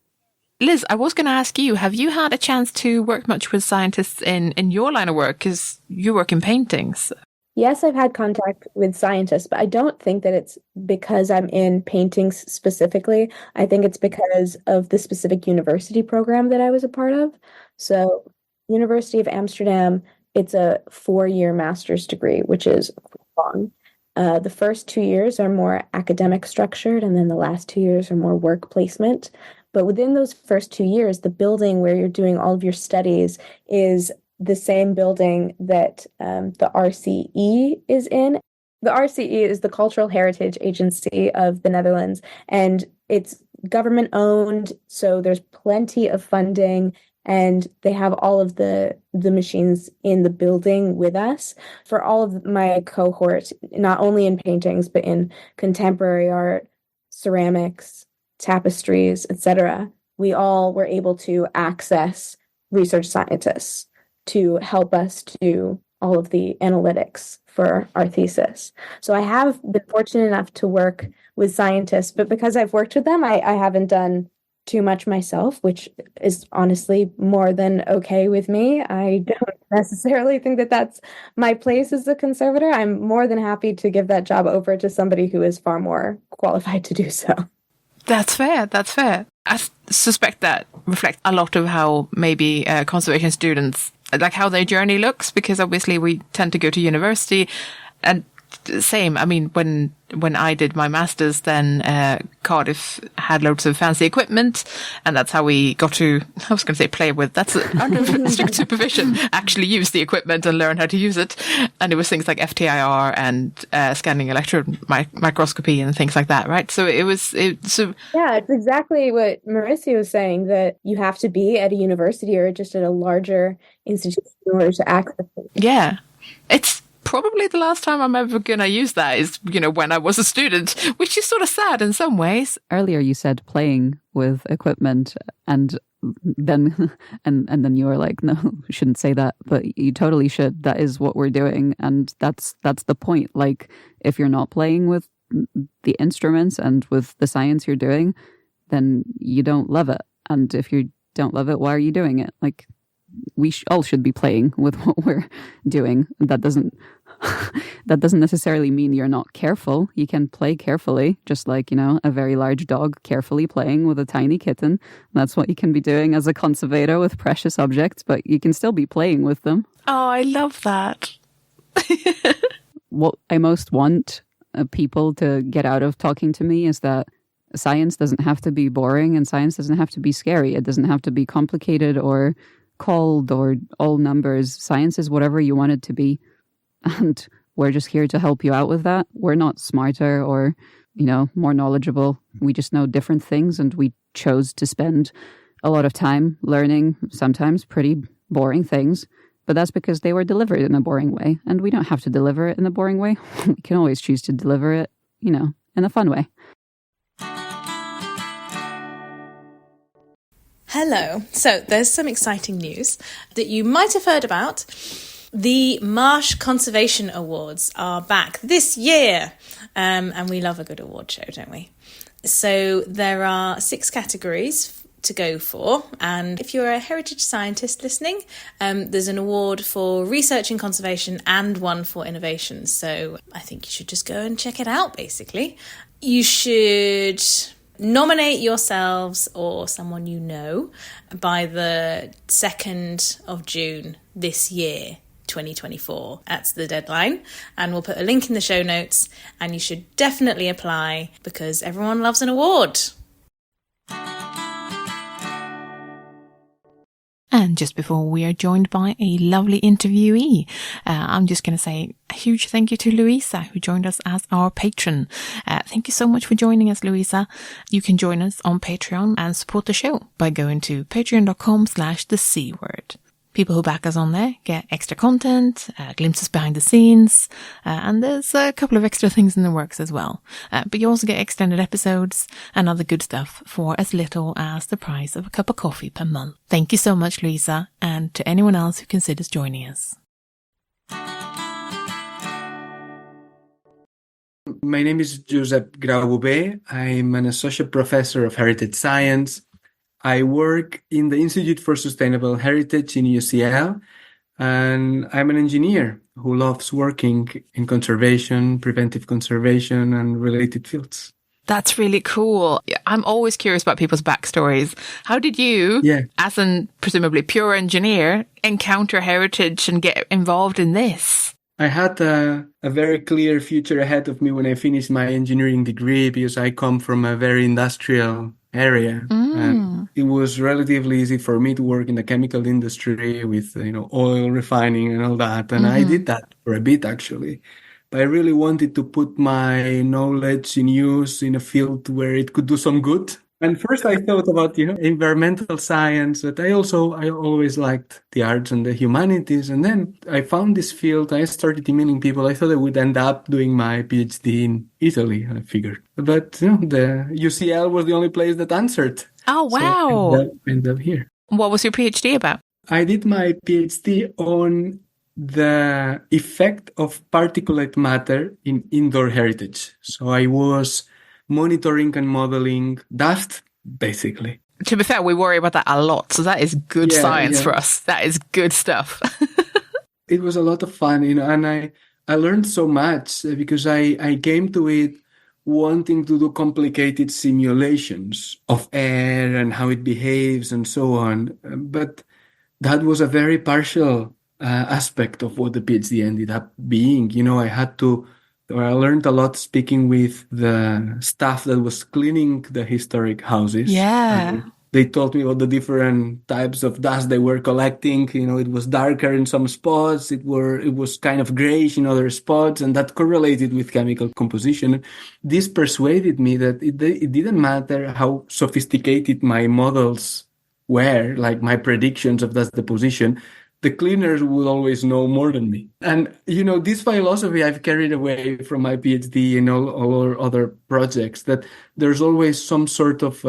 Liz, I was going to ask you, have you had a chance to work much with scientists in your line of work? Because you work in paintings. Yes, I've had contact with scientists, but I don't think that it's because I'm in paintings specifically. I think it's because of the specific university program that I was a part of. So, University of Amsterdam, it's a 4-year master's degree, which is long. The first 2 years are more academic structured, and then the last 2 years are more work placement. But within those first 2 years, the building where you're doing all of your studies is the same building that the RCE is in. The RCE is the Cultural Heritage Agency of the Netherlands, and it's government owned, so there's plenty of funding, and they have all of the machines in the building with us for all of my cohort, not only in paintings, but in contemporary art, ceramics, tapestries, etc. We all were able to access research scientists to help us do all of the analytics for our thesis. So I have been fortunate enough to work with scientists, but because I've worked with them, I haven't done too much myself, which is honestly more than okay with me. I don't necessarily think that that's my place as a conservator. I'm more than happy to give that job over to somebody who is far more qualified to do so. That's fair. That's fair. I suspect that reflects a lot of how maybe conservation students, like how their journey looks, because obviously we tend to go to university and same. I mean, when I did my master's, then Cardiff had loads of fancy equipment, and that's how we got to, I was going to say play with, that's under strict supervision, actually use the equipment and learn how to use it. And it was things like FTIR and scanning electron microscopy and things like that, right? So yeah, it's exactly what Marysia was saying, that you have to be at a university or just at a larger institution in order to access it. Yeah, it's probably the last time I'm ever going to use that is, when I was a student, which is sort of sad in some ways. Earlier you said playing with equipment, and then and then you were like, no, we shouldn't say that, but you totally should. That is what we're doing, and that's the point. Like, if you're not playing with the instruments and with the science you're doing, then you don't love it. And if you don't love it, why are you doing it? Like, we all should be playing with what we're doing. That doesn't necessarily mean you're not careful. You can play carefully, just like, a very large dog carefully playing with a tiny kitten. That's what you can be doing as a conservator with precious objects, but you can still be playing with them. Oh, I love that. What I most want people to get out of talking to me is that science doesn't have to be boring, and science doesn't have to be scary. It doesn't have to be complicated or cold or all numbers. Science is whatever you want it to be, and we're just here to help you out with that. We're not smarter or more knowledgeable. We just know different things, and we chose to spend a lot of time learning sometimes pretty boring things, but that's because they were delivered in a boring way, and we don't have to deliver it in a boring way. We can always choose to deliver it in a fun way. Hello. So there's some exciting news that you might have heard about. The Marsh Conservation Awards are back this year. And we love a good award show, don't we? So there are 6 categories to go for. And if you're a heritage scientist listening, there's an award for research in conservation and one for innovation. So I think you should just go and check it out, basically. You should nominate yourselves or someone you know by the 2nd of June this year, 2024. That's the deadline. And we'll put a link in the show notes, and you should definitely apply because everyone loves an award. And just before we are joined by a lovely interviewee, I'm just going to say a huge thank you to Louisa, who joined us as our patron. Thank you so much for joining us, Louisa. You can join us on Patreon and support the show by going to patreon.com/thecword. People who back us on there get extra content, glimpses behind the scenes, and there's a couple of extra things in the works as well. But you also get extended episodes and other good stuff for as little as the price of a cup of coffee per month. Thank you so much, Louisa, and to anyone else who considers joining us. My name is Josep Grau-Bove. I'm an associate professor of heritage science. I work in the Institute for Sustainable Heritage in UCL, and I'm an engineer who loves working in conservation, preventive conservation, and related fields. That's really cool. I'm always curious about people's backstories. How did you, as a presumably pure engineer, encounter heritage and get involved in this? I had a very clear future ahead of me when I finished my engineering degree because I come from a very industrial area. And it was relatively easy for me to work in the chemical industry with, oil refining and all that. And I did that for a bit, actually. But I really wanted to put my knowledge in use in a field where it could do some good. And first I thought about, environmental science, but I always liked the arts and the humanities. And then I found this field. I started emailing people. I thought I would end up doing my PhD in Italy, I figured. But, the UCL was the only place that answered. Oh, So wow. I ended up here. What was your PhD about? I did my PhD on the effect of particulate matter in indoor heritage. So I was monitoring and modeling dust, basically. To be fair, we worry about that a lot. So that is good science for us. That is good stuff. It was a lot of fun, and I learned so much because I came to it wanting to do complicated simulations of air and how it behaves and so on. But that was a very partial aspect of what the PhD ended up being. I learned a lot speaking with the staff that was cleaning the historic houses. Yeah. They told me about the different types of dust they were collecting. It was darker in some spots. It was kind of grayish in other spots, and that correlated with chemical composition. This persuaded me that it didn't matter how sophisticated my models were, like my predictions of dust deposition. The cleaners will always know more than me. And, this philosophy I've carried away from my PhD and all our other projects, that there's always some sort of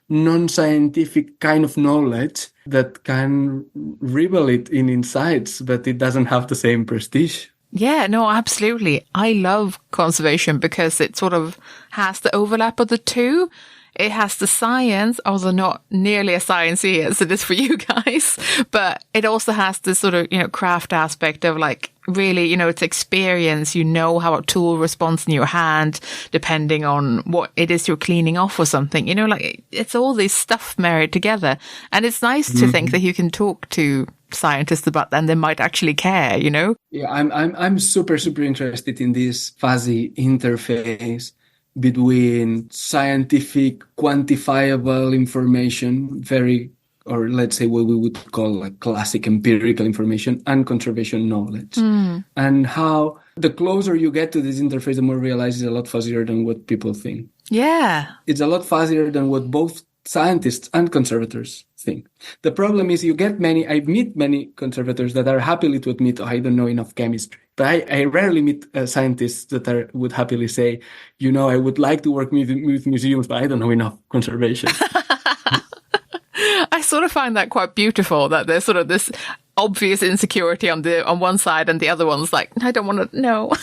non-scientific kind of knowledge that can revel it in insights, but it doesn't have the same prestige. Yeah, no, absolutely. I love conservation because it sort of has the overlap of the two. It has the science, although not nearly as sciencey as it is for you guys, but it also has this sort of, craft aspect of like really, it's experience. How a tool responds in your hand, depending on what it is you're cleaning off or something, it's all this stuff married together. And it's nice to think that you can talk to scientists about that and they might actually care, Yeah, I'm super, super interested in this fuzzy interface between scientific, quantifiable information, or let's say what we would call like classic empirical information, and conservation knowledge. And how the closer you get to this interface, the more you realize it's a lot fuzzier than what people think. Yeah. It's a lot fuzzier than what both scientists and conservators think. The problem is I meet many conservators that are happily to admit, I don't know enough chemistry. But I rarely meet scientists that would happily say, I would like to work with museums, but I don't know enough conservation. I sort of find that quite beautiful, that there's sort of this obvious insecurity on one side and the other one's like, I don't want to know.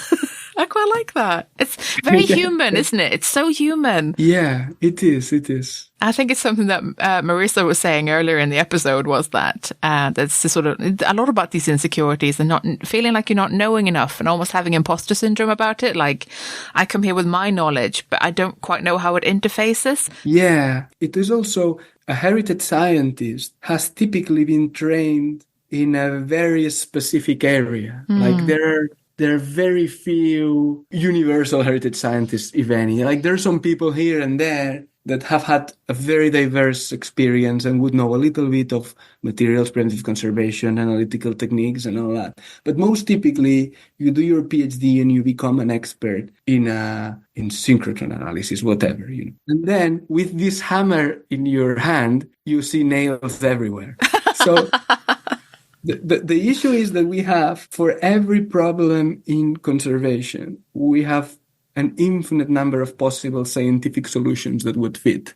I quite like that. It's very human, isn't it? It's so human. Yeah, it is. It is. I think it's something that Marysia was saying earlier in the episode was that that's sort of a lot about these insecurities and not feeling like you're not knowing enough and almost having imposter syndrome about it. Like, I come here with my knowledge, but I don't quite know how it interfaces. Yeah, it is also a heritage scientist has typically been trained in a very specific area. Like there are very few universal heritage scientists, if any. Like there are some people here and there that have had a very diverse experience and would know a little bit of materials, preventive conservation, analytical techniques, and all that. But most typically, you do your PhD and you become an expert in synchrotron analysis, whatever. And then with this hammer in your hand, you see nails everywhere. So the issue is that we have, for every problem in conservation, we have an infinite number of possible scientific solutions that would fit.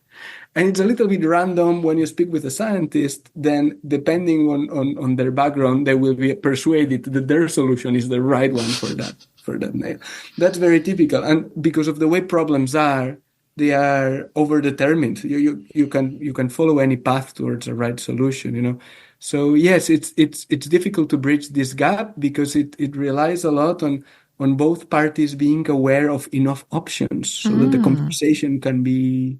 And it's a little bit random when you speak with a scientist, then depending on their background, they will be persuaded that their solution is the right one for that nail. That's very typical. And because of the way problems are, they are overdetermined. You can follow any path towards a right solution, So yes, it's difficult to bridge this gap because it relies a lot on both parties being aware of enough options so that the conversation can be,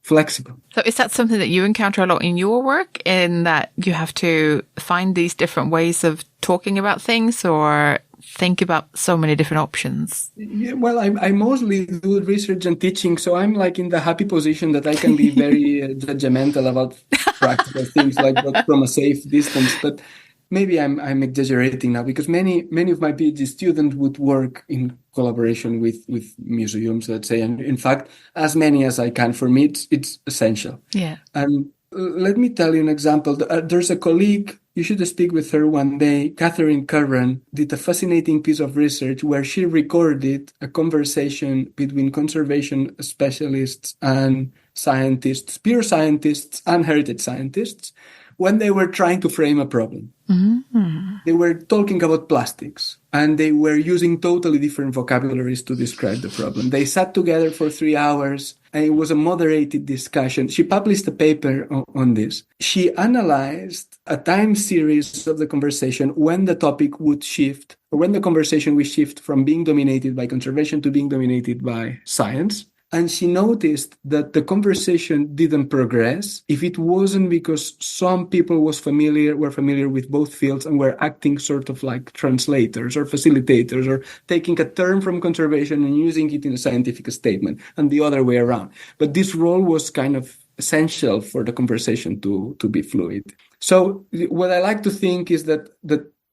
flexible. So is that something that you encounter a lot in your work, in that you have to find these different ways of talking about things or think about so many different options? Yeah, well, I mostly do research and teaching, so I'm like in the happy position that I can be very judgmental about practical things, like but from a safe distance. But maybe I'm exaggerating now, because many of my PhD students would work in collaboration with museums, let's say, and in fact, as many as I can. For me, it's essential. Yeah. And let me tell you an example. There's a colleague, you should speak with her one day. Catherine Curran did a fascinating piece of research where she recorded a conversation between conservation specialists and scientists, pure scientists and heritage scientists, when they were trying to frame a problem. Mm-hmm. They were talking about plastics, and they were using totally different vocabularies to describe the problem. They sat together for 3 hours, and it was a moderated discussion. She published a paper on this. She analyzed a time series of the conversation when the topic would shift, or when the conversation would shift from being dominated by conservation to being dominated by science. And she noticed that the conversation didn't progress if it wasn't because some people were familiar with both fields and were acting sort of like translators or facilitators, or taking a term from conservation and using it in a scientific statement, and the other way around. But this role was kind of essential for the conversation to be fluid. So what I like to think is that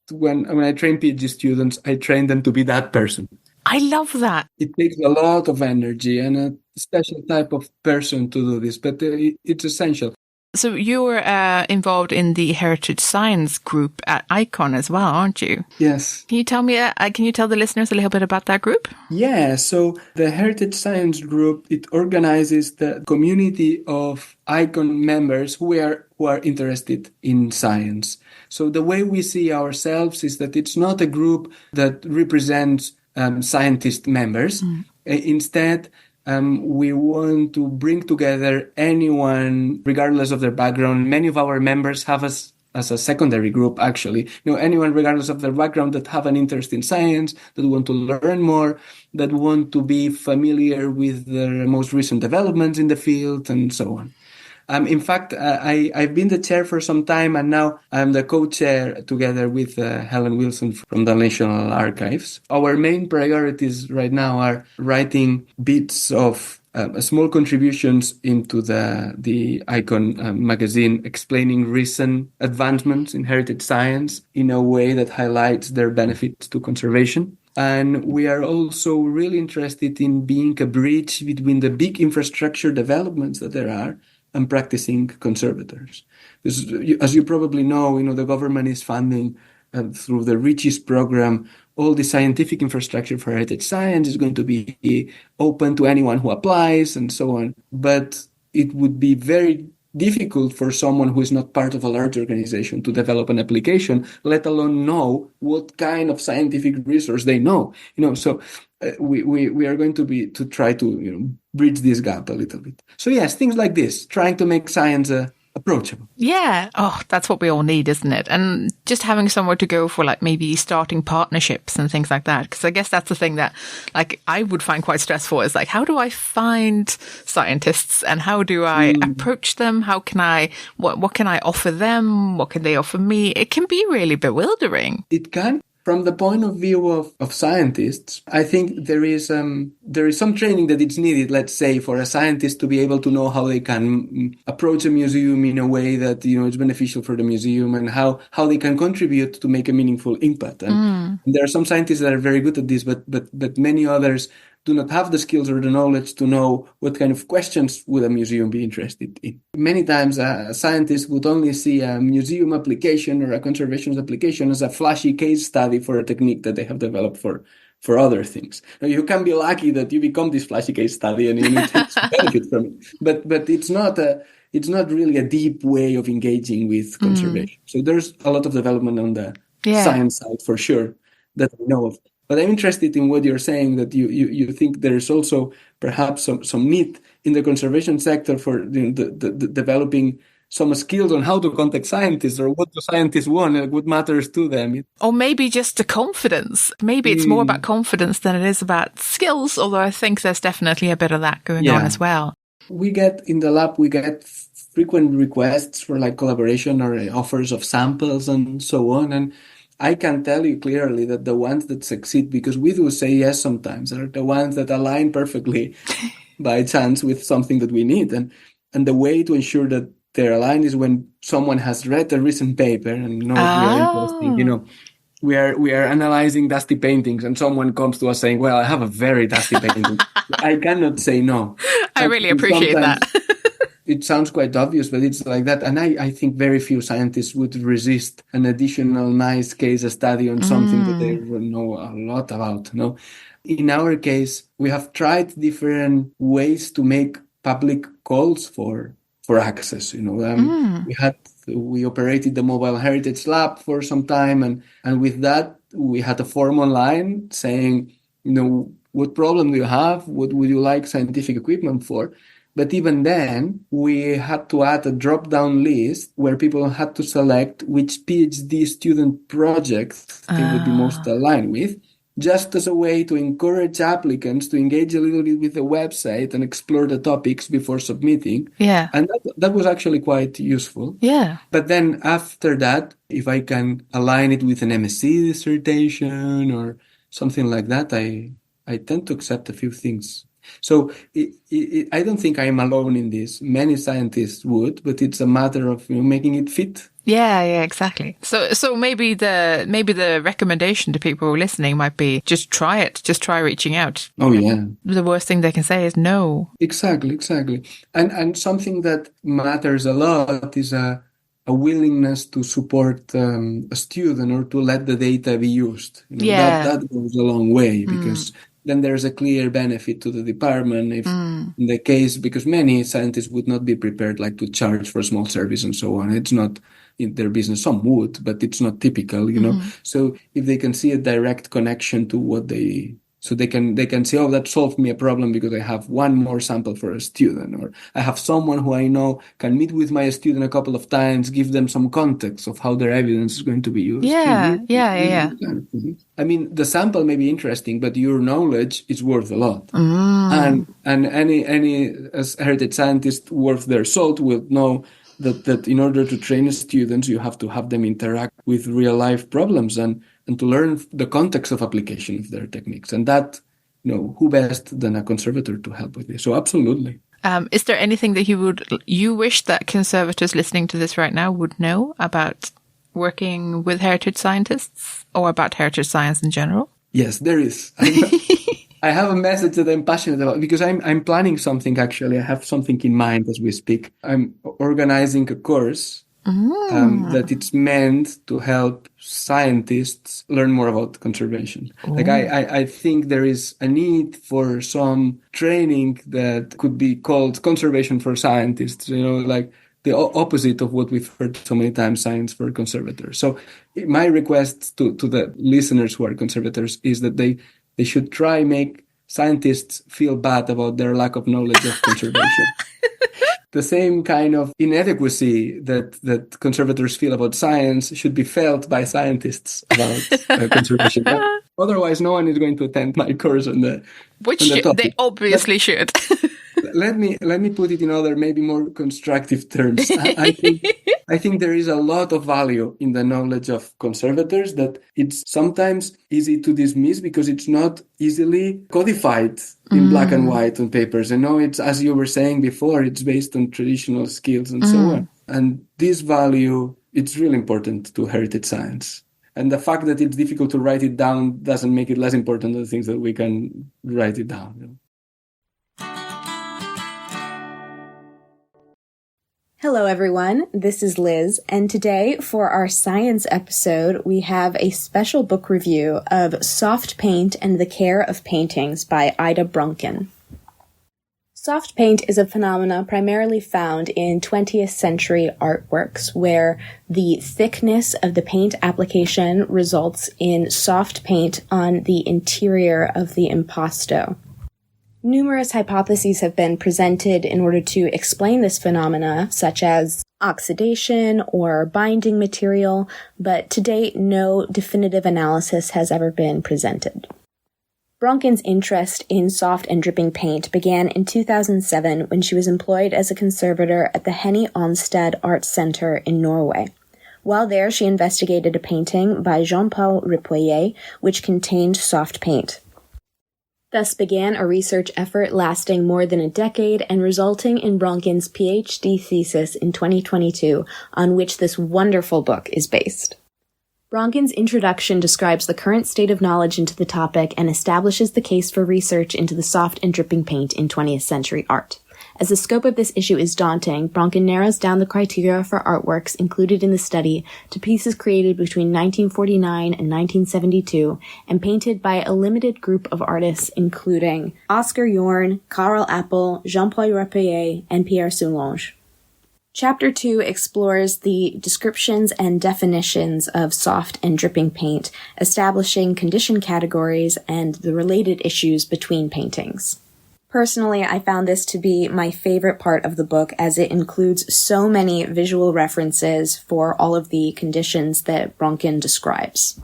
when I train PhD students, I train them to be that person. I love that. It takes a lot of energy and a special type of person to do this, but it's essential. So you're involved in the Heritage Science group at ICON as well, aren't you? Yes. Can you tell me? Can you tell the listeners a little bit about that group? Yeah. So the Heritage Science group, it organizes the community of ICON members who are interested in science. So the way we see ourselves is that it's not a group that represents scientist members. Instead, we want to bring together anyone, regardless of their background. Many of our members have us as a secondary group, actually. Anyone, regardless of their background, that have an interest in science, that want to learn more, that want to be familiar with the most recent developments in the field, and so on. In fact, I've been the chair for some time, and now I'm the co-chair together with Helen Wilson from the National Archives. Our main priorities right now are writing bits of small contributions into the ICON magazine, explaining recent advancements in heritage science in a way that highlights their benefits to conservation. And we are also really interested in being a bridge between the big infrastructure developments that there are and practicing conservators. As you probably know, the government is funding through the RICHES program, all the scientific infrastructure for heritage science is going to be open to anyone who applies and so on. But it would be very difficult for someone who is not part of a large organization to develop an application, let alone know what kind of scientific resource they know. So we are going to try to bridge this gap a little bit. So yes, things like this, trying to make science approachable. Yeah. Oh, that's what we all need, isn't it? And just having somewhere to go for, like, maybe starting partnerships and things like that. Because I guess that's the thing that, like, I would find quite stressful, is like, how do I find scientists and how do I approach them? How can what can I offer them? What can they offer me? It can be really bewildering. It can. From the point of view of scientists, I think there is some training that is needed, let's say, for a scientist to be able to know how they can approach a museum in a way that is beneficial for the museum, and how they can contribute to make a meaningful impact. And there are some scientists that are very good at this, but many others do not have the skills or the knowledge to know what kind of questions would a museum be interested in. Many times a scientist would only see a museum application or a conservation application as a flashy case study for a technique that they have developed for other things. Now, you can be lucky that you become this flashy case study and you take benefit from it. But it's not really a deep way of engaging with conservation. So there's a lot of development on the science side for sure that we know of. But I'm interested in what you're saying, that you think there's also perhaps some need in the conservation sector for the developing some skills on how to contact scientists, or what do scientists want and what matters to them. Or maybe just the confidence. Maybe it's more about confidence than it is about skills, although I think there's definitely a bit of that going on as well. In the lab, we get frequent requests for like collaboration or offers of samples and so on. And I can tell you clearly that the ones that succeed, because we do say yes sometimes, are the ones that align perfectly by chance with something that we need. And the way to ensure that they're aligned is when someone has read a recent paper and knows we are interested, we are analyzing dusty paintings, and someone comes to us saying, "Well, I have a very dusty painting." I cannot say no. I really appreciate that. It sounds quite obvious, but it's like that. And I think very few scientists would resist an additional nice case study on something that they know a lot about. No, in our case, we have tried different ways to make public calls for access. We operated the Mobile Heritage Lab for some time, and with that, we had a form online saying, what problem do you have? What would you like scientific equipment for? But even then, we had to add a drop-down list where people had to select which PhD student project they would be most aligned with, just as a way to encourage applicants to engage a little bit with the website and explore the topics before submitting. Yeah. And that was actually quite useful. Yeah. But then after that, if I can align it with an MSc dissertation or something like that, I tend to accept a few things. So I don't think I'm alone in this. Many scientists would, but it's a matter of making it fit. Yeah, exactly. So maybe the recommendation to people who are listening might be just try it. Just try reaching out. Oh yeah. The worst thing they can say is no. Exactly. And something that matters a lot is a willingness to support a student or to let the data be used. That goes a long way because then there's a clear benefit to the department if in the case, because many scientists would not be prepared to charge for a small service and so on. It's not in their business. Some would, but it's not typical, So if they can see a direct connection to what so they can say, oh, that solved me a problem because I have one more sample for a student, or I have someone who I know can meet with my student a couple of times, give them some context of how their evidence is going to be used. Yeah. I mean, the sample may be interesting, but your knowledge is worth a lot. And any as heritage scientist worth their salt will know that in order to train students, you have to have them interact with real life problems and to learn the context of application of their techniques. And that, who best than a conservator to help with this? So absolutely. Is there anything that you wish that conservators listening to this right now would know about working with heritage scientists or about heritage science in general? Yes, there is. I have a message that I'm passionate about because I'm planning something, actually. I have something in mind as we speak. I'm organizing a course that it's meant to help scientists learn more about conservation. I think there is a need for some training that could be called conservation for scientists, the opposite of what we've heard so many times, science for conservators. So my request to the listeners who are conservators is that they should try make scientists feel bad about their lack of knowledge of conservation. The same kind of inadequacy that conservators feel about science should be felt by scientists about conservation. Otherwise, no one is going to attend my course on the topic. They obviously should. Let me put it in other, maybe more constructive terms. I think there is a lot of value in the knowledge of conservators that it's sometimes easy to dismiss because it's not easily codified in black and white on papers. It's, as you were saying before, it's based on traditional skills and so on. And this value, it's really important to heritage science. And the fact that it's difficult to write it down doesn't make it less important than the things that we can write it down. Hello, everyone. This is Liz, and today for our science episode, we have a special book review of Soft Paint and the Care of Paintings by Ida Brunken. Soft paint is a phenomena primarily found in 20th century artworks where the thickness of the paint application results in soft paint on the interior of the impasto. Numerous hypotheses have been presented in order to explain this phenomena, such as oxidation or binding material, but to date, no definitive analysis has ever been presented. Brunken's interest in soft and dripping paint began in 2007 when she was employed as a conservator at the Henny Onstad Arts Center in Norway. While there, she investigated a painting by Jean-Paul Ripoyer, which contained soft paint. Thus began a research effort lasting more than a decade and resulting in Brunken's PhD thesis in 2022, on which this wonderful book is based. Bronken's introduction describes the current state of knowledge into the topic and establishes the case for research into the soft and dripping paint in 20th century art. As the scope of this issue is daunting, Bronken narrows down the criteria for artworks included in the study to pieces created between 1949 and 1972 and painted by a limited group of artists including Oscar Jorn, Karl Appel, Jean-Paul Raphael, and Pierre Soulange. Chapter 2 explores the descriptions and definitions of soft and dripping paint, establishing condition categories and the related issues between paintings. Personally, I found this to be my favorite part of the book as it includes so many visual references for all of the conditions that Bronken describes.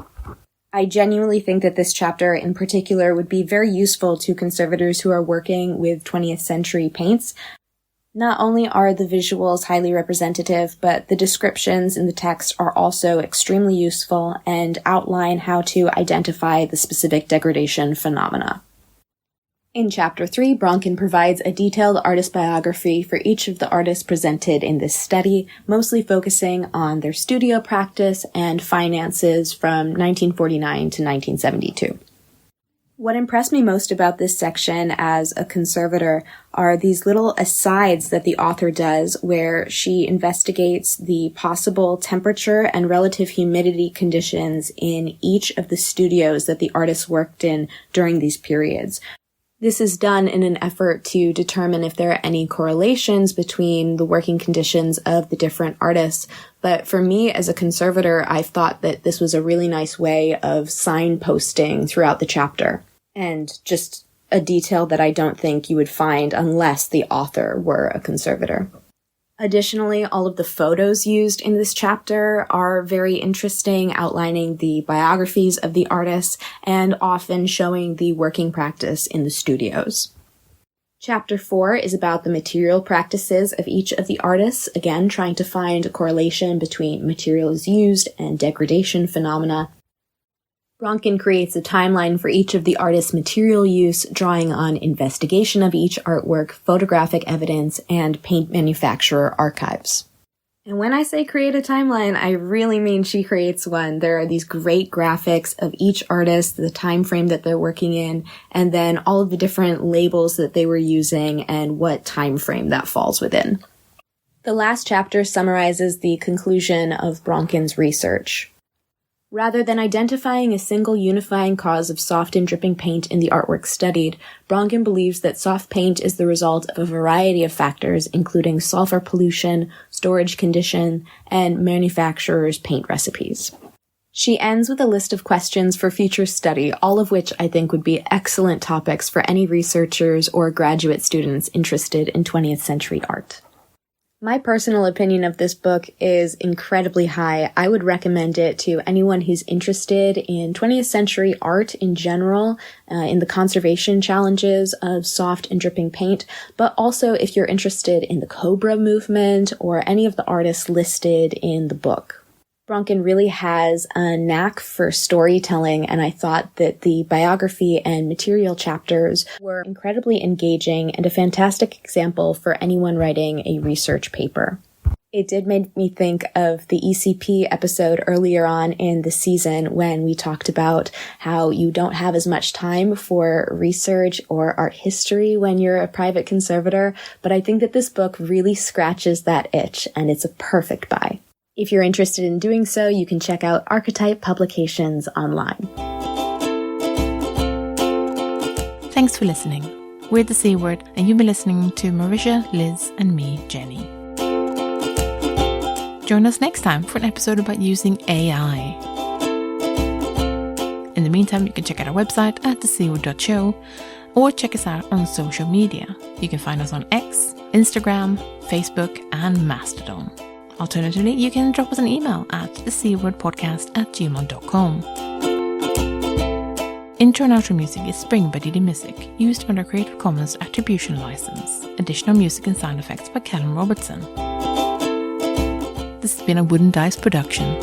I genuinely think that this chapter in particular would be very useful to conservators who are working with 20th century paints. Not only are the visuals highly representative, but the descriptions in the text are also extremely useful and outline how to identify the specific degradation phenomena. In Chapter 3, Bronken provides a detailed artist biography for each of the artists presented in this study, mostly focusing on their studio practice and finances from 1949 to 1972. What impressed me most about this section as a conservator are these little asides that the author does where she investigates the possible temperature and relative humidity conditions in each of the studios that the artists worked in during these periods. This is done in an effort to determine if there are any correlations between the working conditions of the different artists. But for me, as a conservator, I've thought that this was a really nice way of signposting throughout the chapter. And just a detail that I don't think you would find unless the author were a conservator. Additionally, all of the photos used in this chapter are very interesting, outlining the biographies of the artists and often showing the working practice in the studios. Chapter 4 is about the material practices of each of the artists, again trying to find a correlation between materials used and degradation phenomena. Bronken creates a timeline for each of the artists' material use, drawing on investigation of each artwork, photographic evidence, and paint manufacturer archives. And when I say create a timeline, I really mean she creates one. There are these great graphics of each artist, the time frame that they're working in, and then all of the different labels that they were using and what time frame that falls within. The last chapter summarizes the conclusion of Bronken's research. Rather than identifying a single unifying cause of soft and dripping paint in the artwork studied, Bronken believes that soft paint is the result of a variety of factors, including sulfur pollution, storage condition, and manufacturers' paint recipes. She ends with a list of questions for future study, all of which I think would be excellent topics for any researchers or graduate students interested in 20th century art. My personal opinion of this book is incredibly high. I would recommend it to anyone who's interested in 20th century art in general, in the conservation challenges of soft and dripping paint, but also if you're interested in the Cobra movement or any of the artists listed in the book. Bronken really has a knack for storytelling, and I thought that the biography and material chapters were incredibly engaging and a fantastic example for anyone writing a research paper. It did make me think of the ECP episode earlier on in the season when we talked about how you don't have as much time for research or art history when you're a private conservator, but I think that this book really scratches that itch, and it's a perfect buy. If you're interested in doing so, you can check out Archetype Publications online. Thanks for listening. We're The C Word, and you've been listening to Marysia, Liz, and me, Jenny. Join us next time for an episode about using AI. In the meantime, you can check out our website at thecword.show or check us out on social media. You can find us on X, Instagram, Facebook, and Mastodon. Alternatively, you can drop us an email at thecwordpodcast@gmail.com. Intro and outro music is Spring by Didi Music, used under Creative Commons Attribution License. Additional music and sound effects by Callum Robertson. This has been a Wooden Dice production.